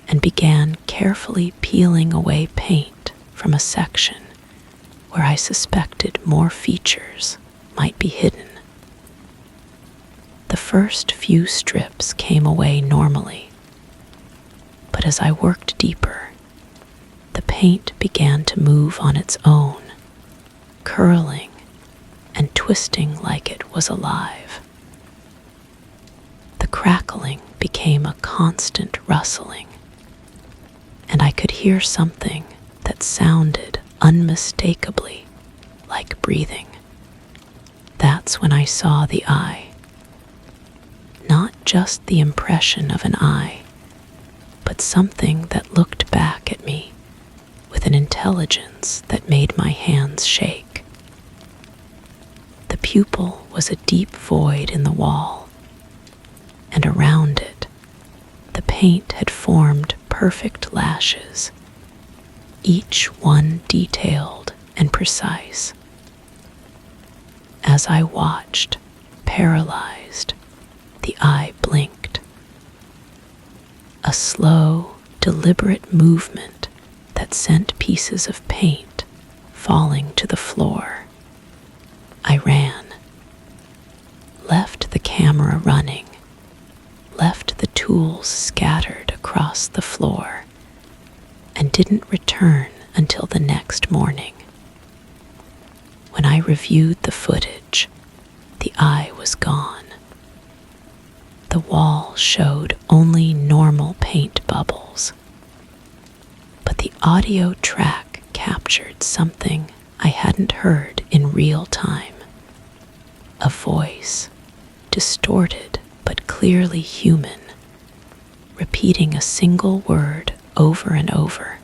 and began carefully peeling away paint from a section where I suspected more features might be hidden. The first few strips came away normally, but as I worked deeper, the paint began to move on its own, curling and twisting like it was alive. The crackling became a constant rustling, and I could hear something that sounded unmistakably like breathing. That's when I saw the eye. Not just the impression of an eye, but something that looked back at me with an intelligence that made my hands shake. The pupil was a deep void in the wall, and around it, the paint had formed perfect lashes, each one detailed and precise. As I watched, paralyzed, the eye blinked. A slow, deliberate movement that sent pieces of paint falling to the floor. I ran, left the camera running, left the tools scattered across the floor, and didn't return until the next morning. When I reviewed the footage, the eye was gone. The wall showed only normal paint bubbles, but the audio track captured something I hadn't heard in real time. A voice, distorted but clearly human, repeating a single word over and over.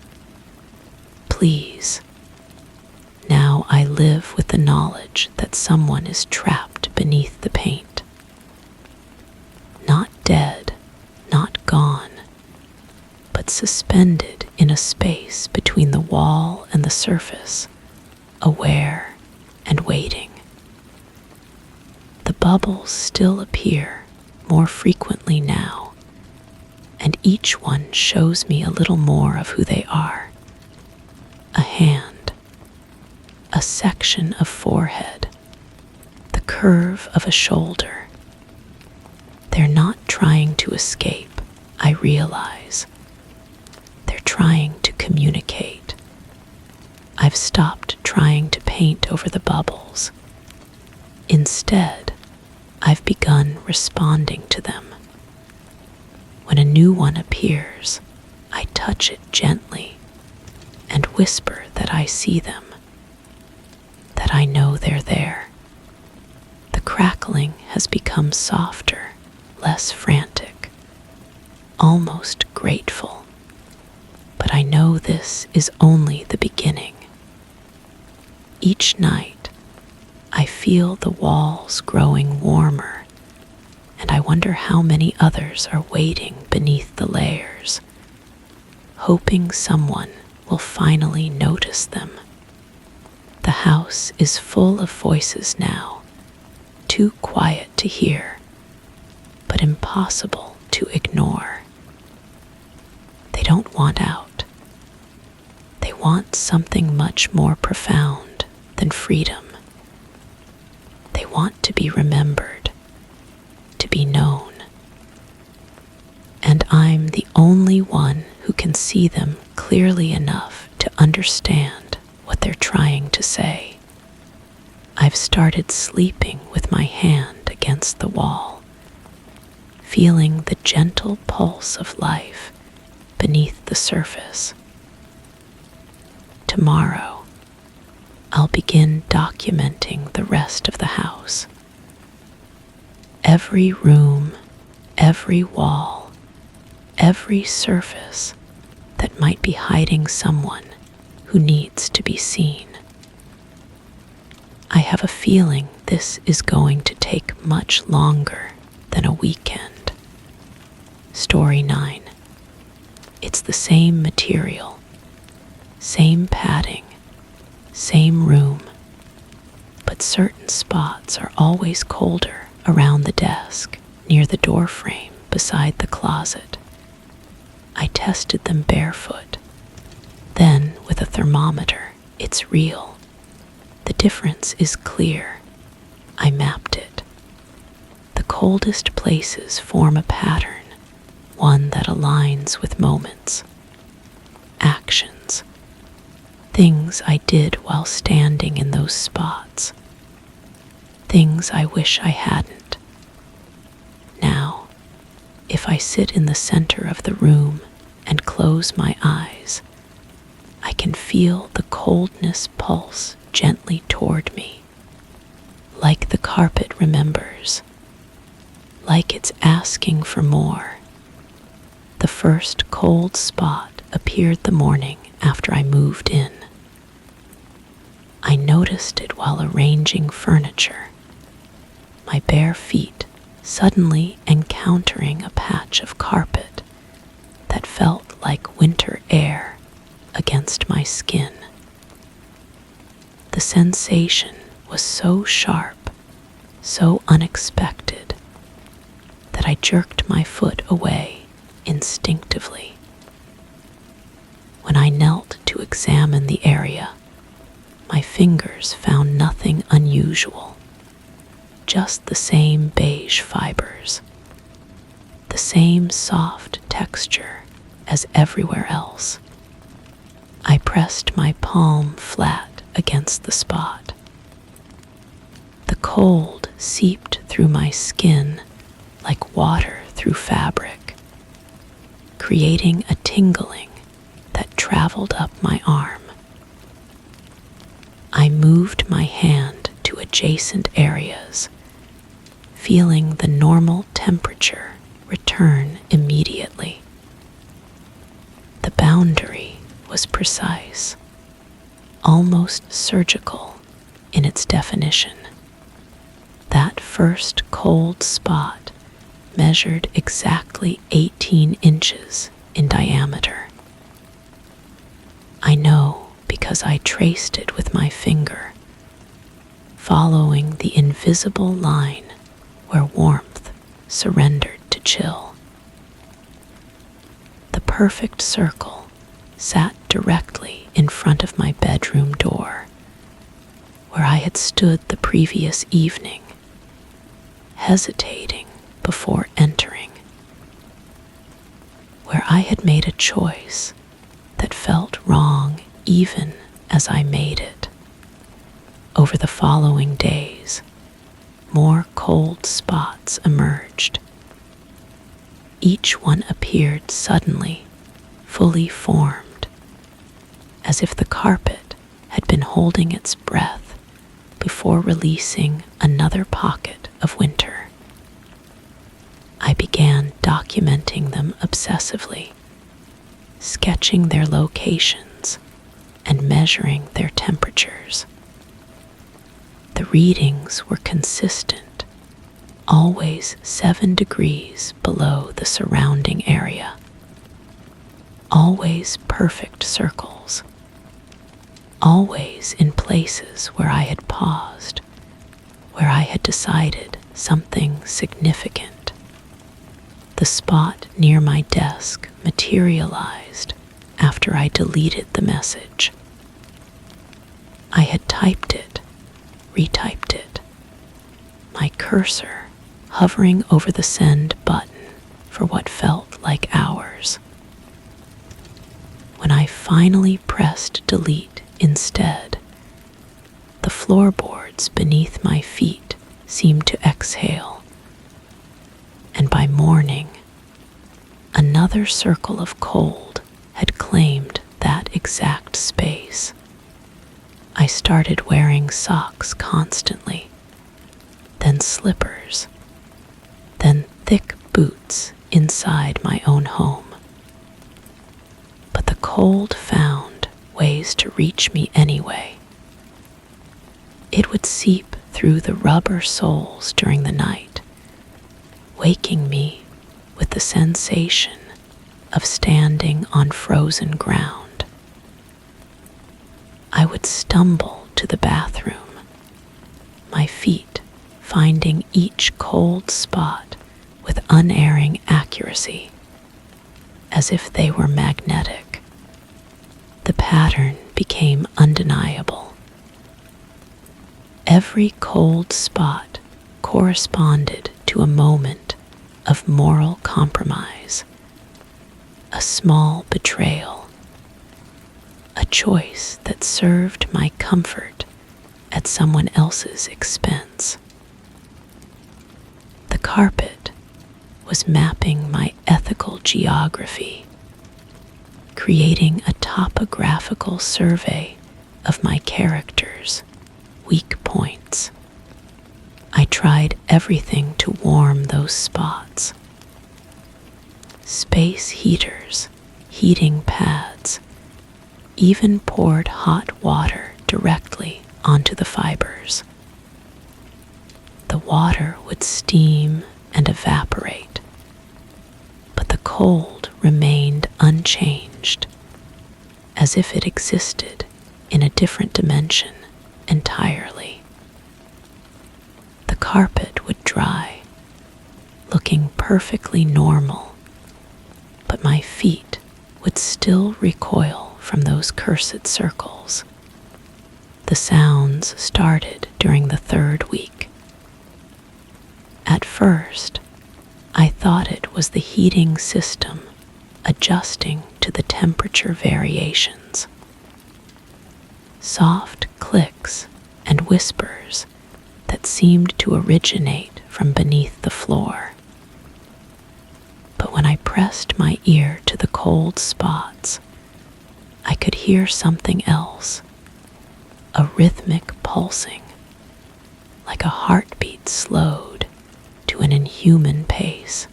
Please. Now I live with the knowledge that someone is trapped beneath the paint. Not dead, not gone, but suspended in a space between the wall and the surface, aware and waiting. The bubbles still appear more frequently now, and each one shows me a little more of who they are. A hand, a section of forehead, the curve of a shoulder. They're not trying to escape, I realize. They're trying to communicate. I've stopped trying to paint over the bubbles. Instead, I've begun responding to them. When a new one appears, I touch it gently and whisper that I see them, that I know they're there. The crackling has become softer, less frantic, almost grateful. But I know this is only the beginning. Each night, I feel the walls growing warmer, and I wonder how many others are waiting beneath the layers, hoping someone will finally notice them. The house is full of voices now, too quiet to hear, but impossible to ignore. They don't want out. They want something much more profound than freedom. They want to be remembered, to be known. I'm the only one who can see them clearly enough to understand what they're trying to say. I've started sleeping with my hand against the wall, feeling the gentle pulse of life beneath the surface. Tomorrow, I'll begin documenting the rest of the house. Every room, every wall, every surface that might be hiding someone who needs to be seen. I have a feeling this is going to take much longer than a weekend. Story 9. It's the same material, same padding, same room, but certain spots are always colder around the desk, near the door frame, beside the closet. I tested them barefoot. Then, with a thermometer, it's real. The difference is clear. I mapped it. The coldest places form a pattern, one that aligns with moments, actions, things I did while standing in those spots, things I wish I hadn't. Now, if I sit in the center of the room and close my eyes, I can feel the coldness pulse gently toward me, like the carpet remembers, like it's asking for more. The first cold spot appeared the morning after I moved in. I noticed it while arranging furniture, my bare feet suddenly encountering a patch of carpet that felt like winter air against my skin. The sensation was so sharp, so unexpected, that I jerked my foot away instinctively. When I knelt to examine the area, my fingers found nothing unusual, just the same beige fibers, the same soft texture as everywhere else. I pressed my palm flat against the spot. The cold seeped through my skin like water through fabric, creating a tingling that traveled up my arm. I moved my hand to adjacent areas, feeling the normal temperature return immediately. The boundary was precise, almost surgical in its definition. That first cold spot measured exactly 18 inches in diameter. I know because I traced it with my finger, following the invisible line where warmth surrendered to chill. The perfect circle sat directly in front of my bedroom door, where I had stood the previous evening, hesitating before entering, where I had made a choice that felt wrong even as I made it. Over the following days, more cold spots emerged. Each one appeared suddenly, fully formed, as if the carpet had been holding its breath before releasing another pocket of winter. I began documenting them obsessively, sketching their locations and measuring their temperatures. The readings were consistent, always 7 degrees below the surrounding area. Always perfect circles. Always in places where I had paused, where I had decided something significant. The spot near my desk materialized after I deleted the message. I had typed it, retyped it, my cursor hovering over the send button for what felt felt like hours. When I finally pressed delete instead, the floorboards beneath my feet seemed to exhale, and by morning, another circle of cold had claimed that exact space. I started wearing socks constantly, then slippers, then thick boots inside my own home. But the cold found ways to reach me anyway. It would seep through the rubber soles during the night, waking me with the sensation of standing on frozen ground. I would stumble to the bathroom, my feet finding each cold spot with unerring accuracy, as if they were magnetic. The pattern became undeniable. Every cold spot corresponded to a moment of moral compromise, a small betrayal, a choice that served my comfort at someone else's expense. The carpet was mapping my ethical geography, creating a topographical survey of my characters' weak points. I tried everything to warm those spots. Space heaters, heating pads, even poured hot water directly onto the fibers. The water would steam and evaporate, but the cold remained unchanged, as if it existed in a different dimension entirely. The carpet would dry, looking perfectly normal, but my feet would still recoil from those cursed circles. The sounds started during the third week. At first, I thought it was the heating system adjusting to the temperature variations. Soft clicks and whispers that seemed to originate from beneath the floor. But when I pressed my ear to the cold spots, I could hear something else, a rhythmic pulsing, like a heartbeat slowed to an inhuman pace.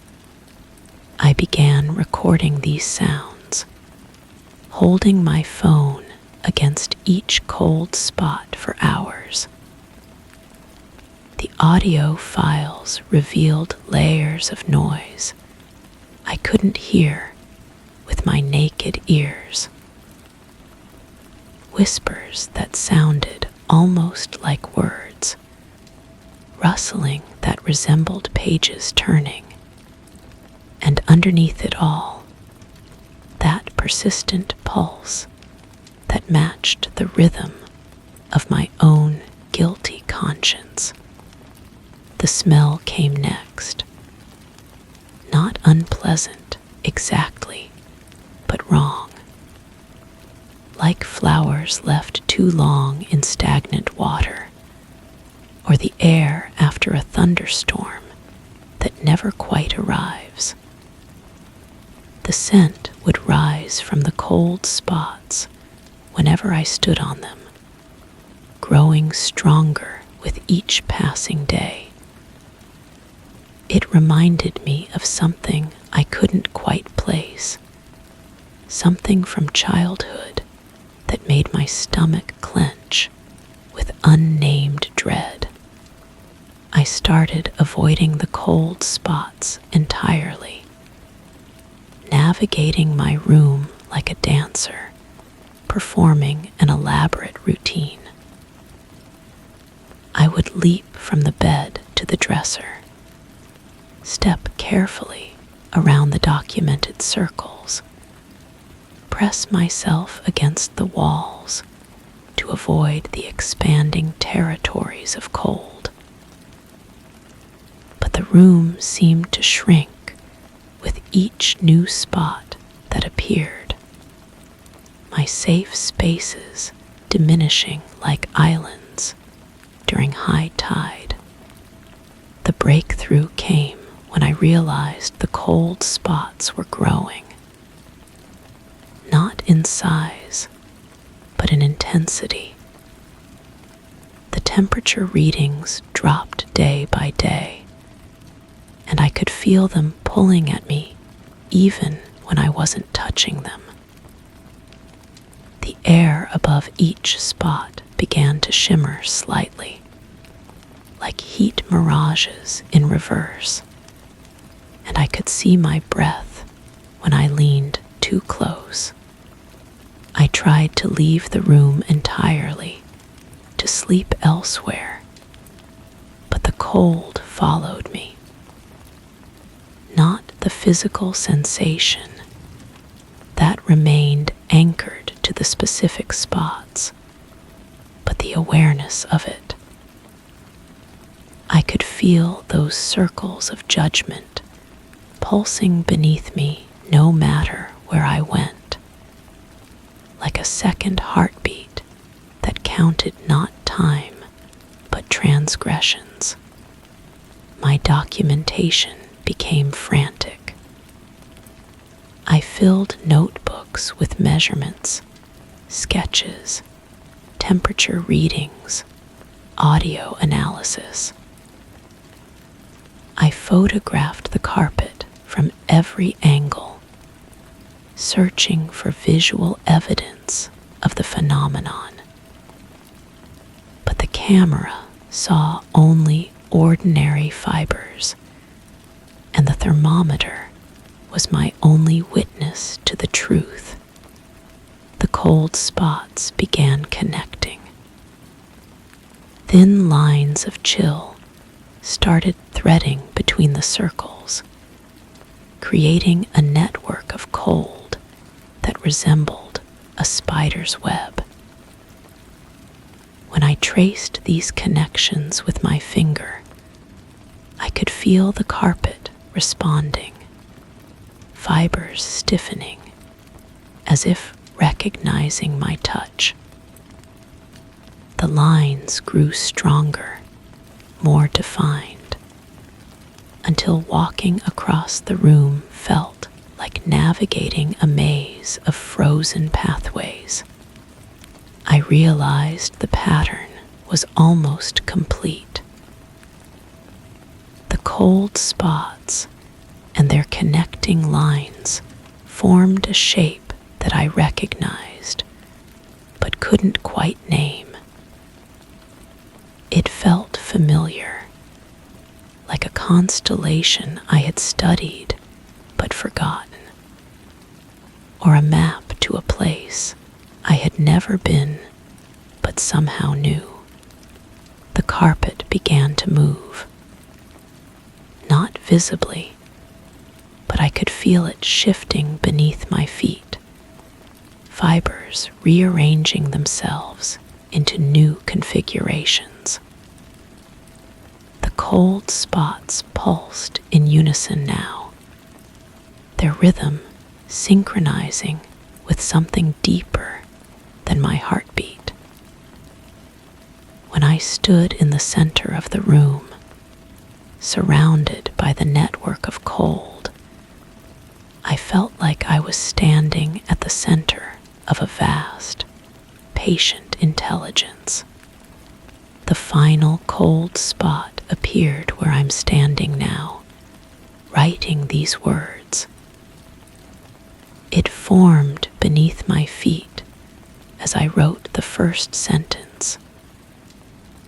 I began recording these sounds, holding my phone against each cold spot for hours. The audio files revealed layers of noise I couldn't hear with my naked ears. Whispers that sounded almost like words, rustling that resembled pages turning, and underneath it all, that persistent pulse that matched the rhythm of my own guilty conscience. The smell came next. Not unpleasant exactly, but wrong. Like flowers left too long in stagnant water, or the air after a thunderstorm that never quite arrives. The scent would rise from the cold spots whenever I stood on them, growing stronger with each passing day. It reminded me of something I couldn't quite place, something from childhood that made my stomach clench with unnamed dread. I started avoiding the cold spots entirely, navigating my room like a dancer, performing an elaborate routine. I would leap from the bed to the dresser, step carefully around the documented circles, press myself against the walls to avoid the expanding territories of cold. But the room seemed to shrink with each new spot that appeared, my safe spaces diminishing like islands during high tide. The breakthrough came when I realized the cold spots were growing, not in size, but in intensity. The temperature readings dropped day by day, and I could feel them pulling at me even when I wasn't touching them. The air above each spot began to shimmer slightly, like heat mirages in reverse, and I could see my breath when I leaned too close. I tried to leave the room entirely, to sleep elsewhere, but the cold followed me. Not the physical sensation, that remained anchored to the specific spots, but the awareness of it. I could feel those circles of judgment pulsing beneath me no matter where I went, like a second heartbeat that counted not time but transgressions. My documentation became frantic. I filled notebooks with measurements, sketches, temperature readings, audio analysis. I photographed the carpet from every angle, searching for visual evidence of the phenomenon. But the camera saw only ordinary fibers, and the thermometer was my only witness to the truth. The cold spots began connecting. Thin lines of chill started threading between the circles, creating a network of cold that resembled a spider's web. When I traced these connections with my finger, I could feel the carpet responding, fibers stiffening, as if recognizing my touch. The lines grew stronger, more defined, until walking across the room felt like navigating a maze of frozen pathways. I realized the pattern was almost complete. The cold spots and their connecting lines formed a shape that I recognized, but couldn't quite name. It felt familiar, like a constellation I had studied but forgotten, or a map to a place I had never been but somehow knew. The carpet began to move, not visibly, but I could feel it shifting beneath my feet, fibers rearranging themselves into new configurations. The cold spots pulsed in unison now, their rhythm synchronizing with something deeper than my heartbeat. When I stood in the center of the room, surrounded by the network of cold, I felt like I was standing at the center of a vast, patient intelligence. The final cold spot appeared where I'm standing now, writing these words. It formed beneath my feet as I wrote the first sentence,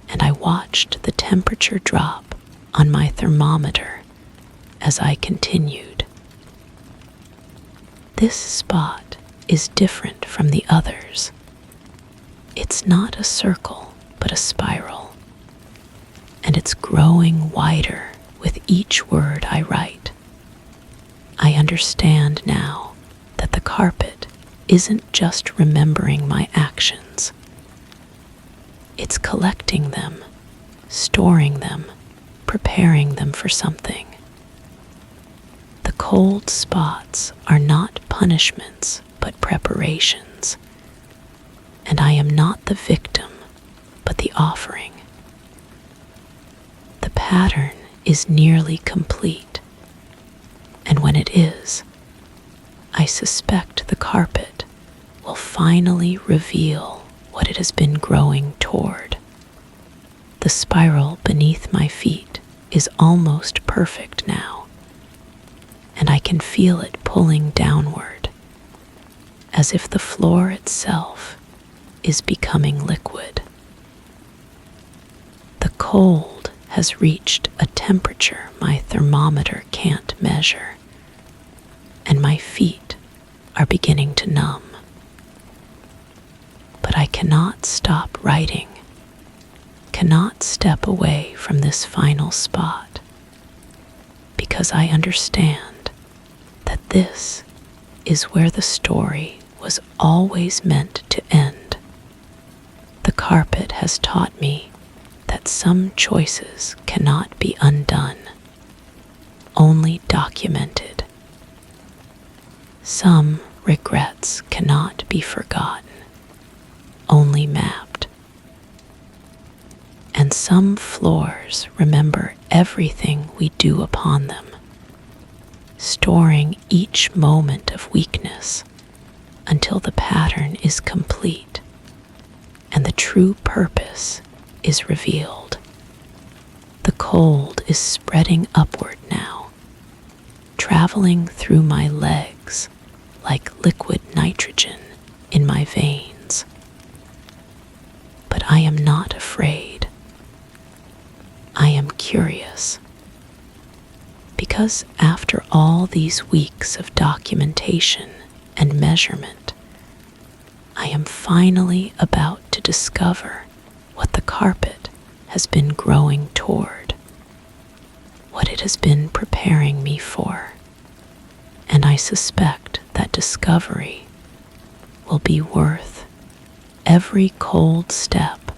and I watched the temperature drop on my thermometer as I continued. This spot is different from the others. It's not a circle, but a spiral, and it's growing wider with each word I write. I understand now that the carpet isn't just remembering my actions. It's collecting them, storing them, preparing them for something. The cold spots are not punishments but preparations, and I am not the victim but the offering. The pattern is nearly complete, and when it is, I suspect the carpet will finally reveal what it has been growing toward. The spiral beneath my feet is almost perfect now, and I can feel it pulling downward, as if the floor itself is becoming liquid. The cold has reached a temperature my thermometer can't measure, and my feet are beginning to numb. But I cannot stop writing, cannot step away from this final spot, because I understand that this is where the story was always meant to end. The carpet has taught me that some choices cannot be undone, only documented. Some regrets cannot be forgotten, only mapped. And some floors remember everything we do upon them, storing each moment of weakness until the pattern is complete and the true purpose is revealed. The cold is spreading upward now, traveling through my legs like liquid nitrogen in my veins. But I am not afraid. I am curious, because after all these weeks of documentation and measurement, I am finally about to discover what the carpet has been growing toward, what it has been preparing me for, and I suspect that discovery will be worth every cold step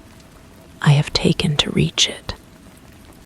I have taken to reach it.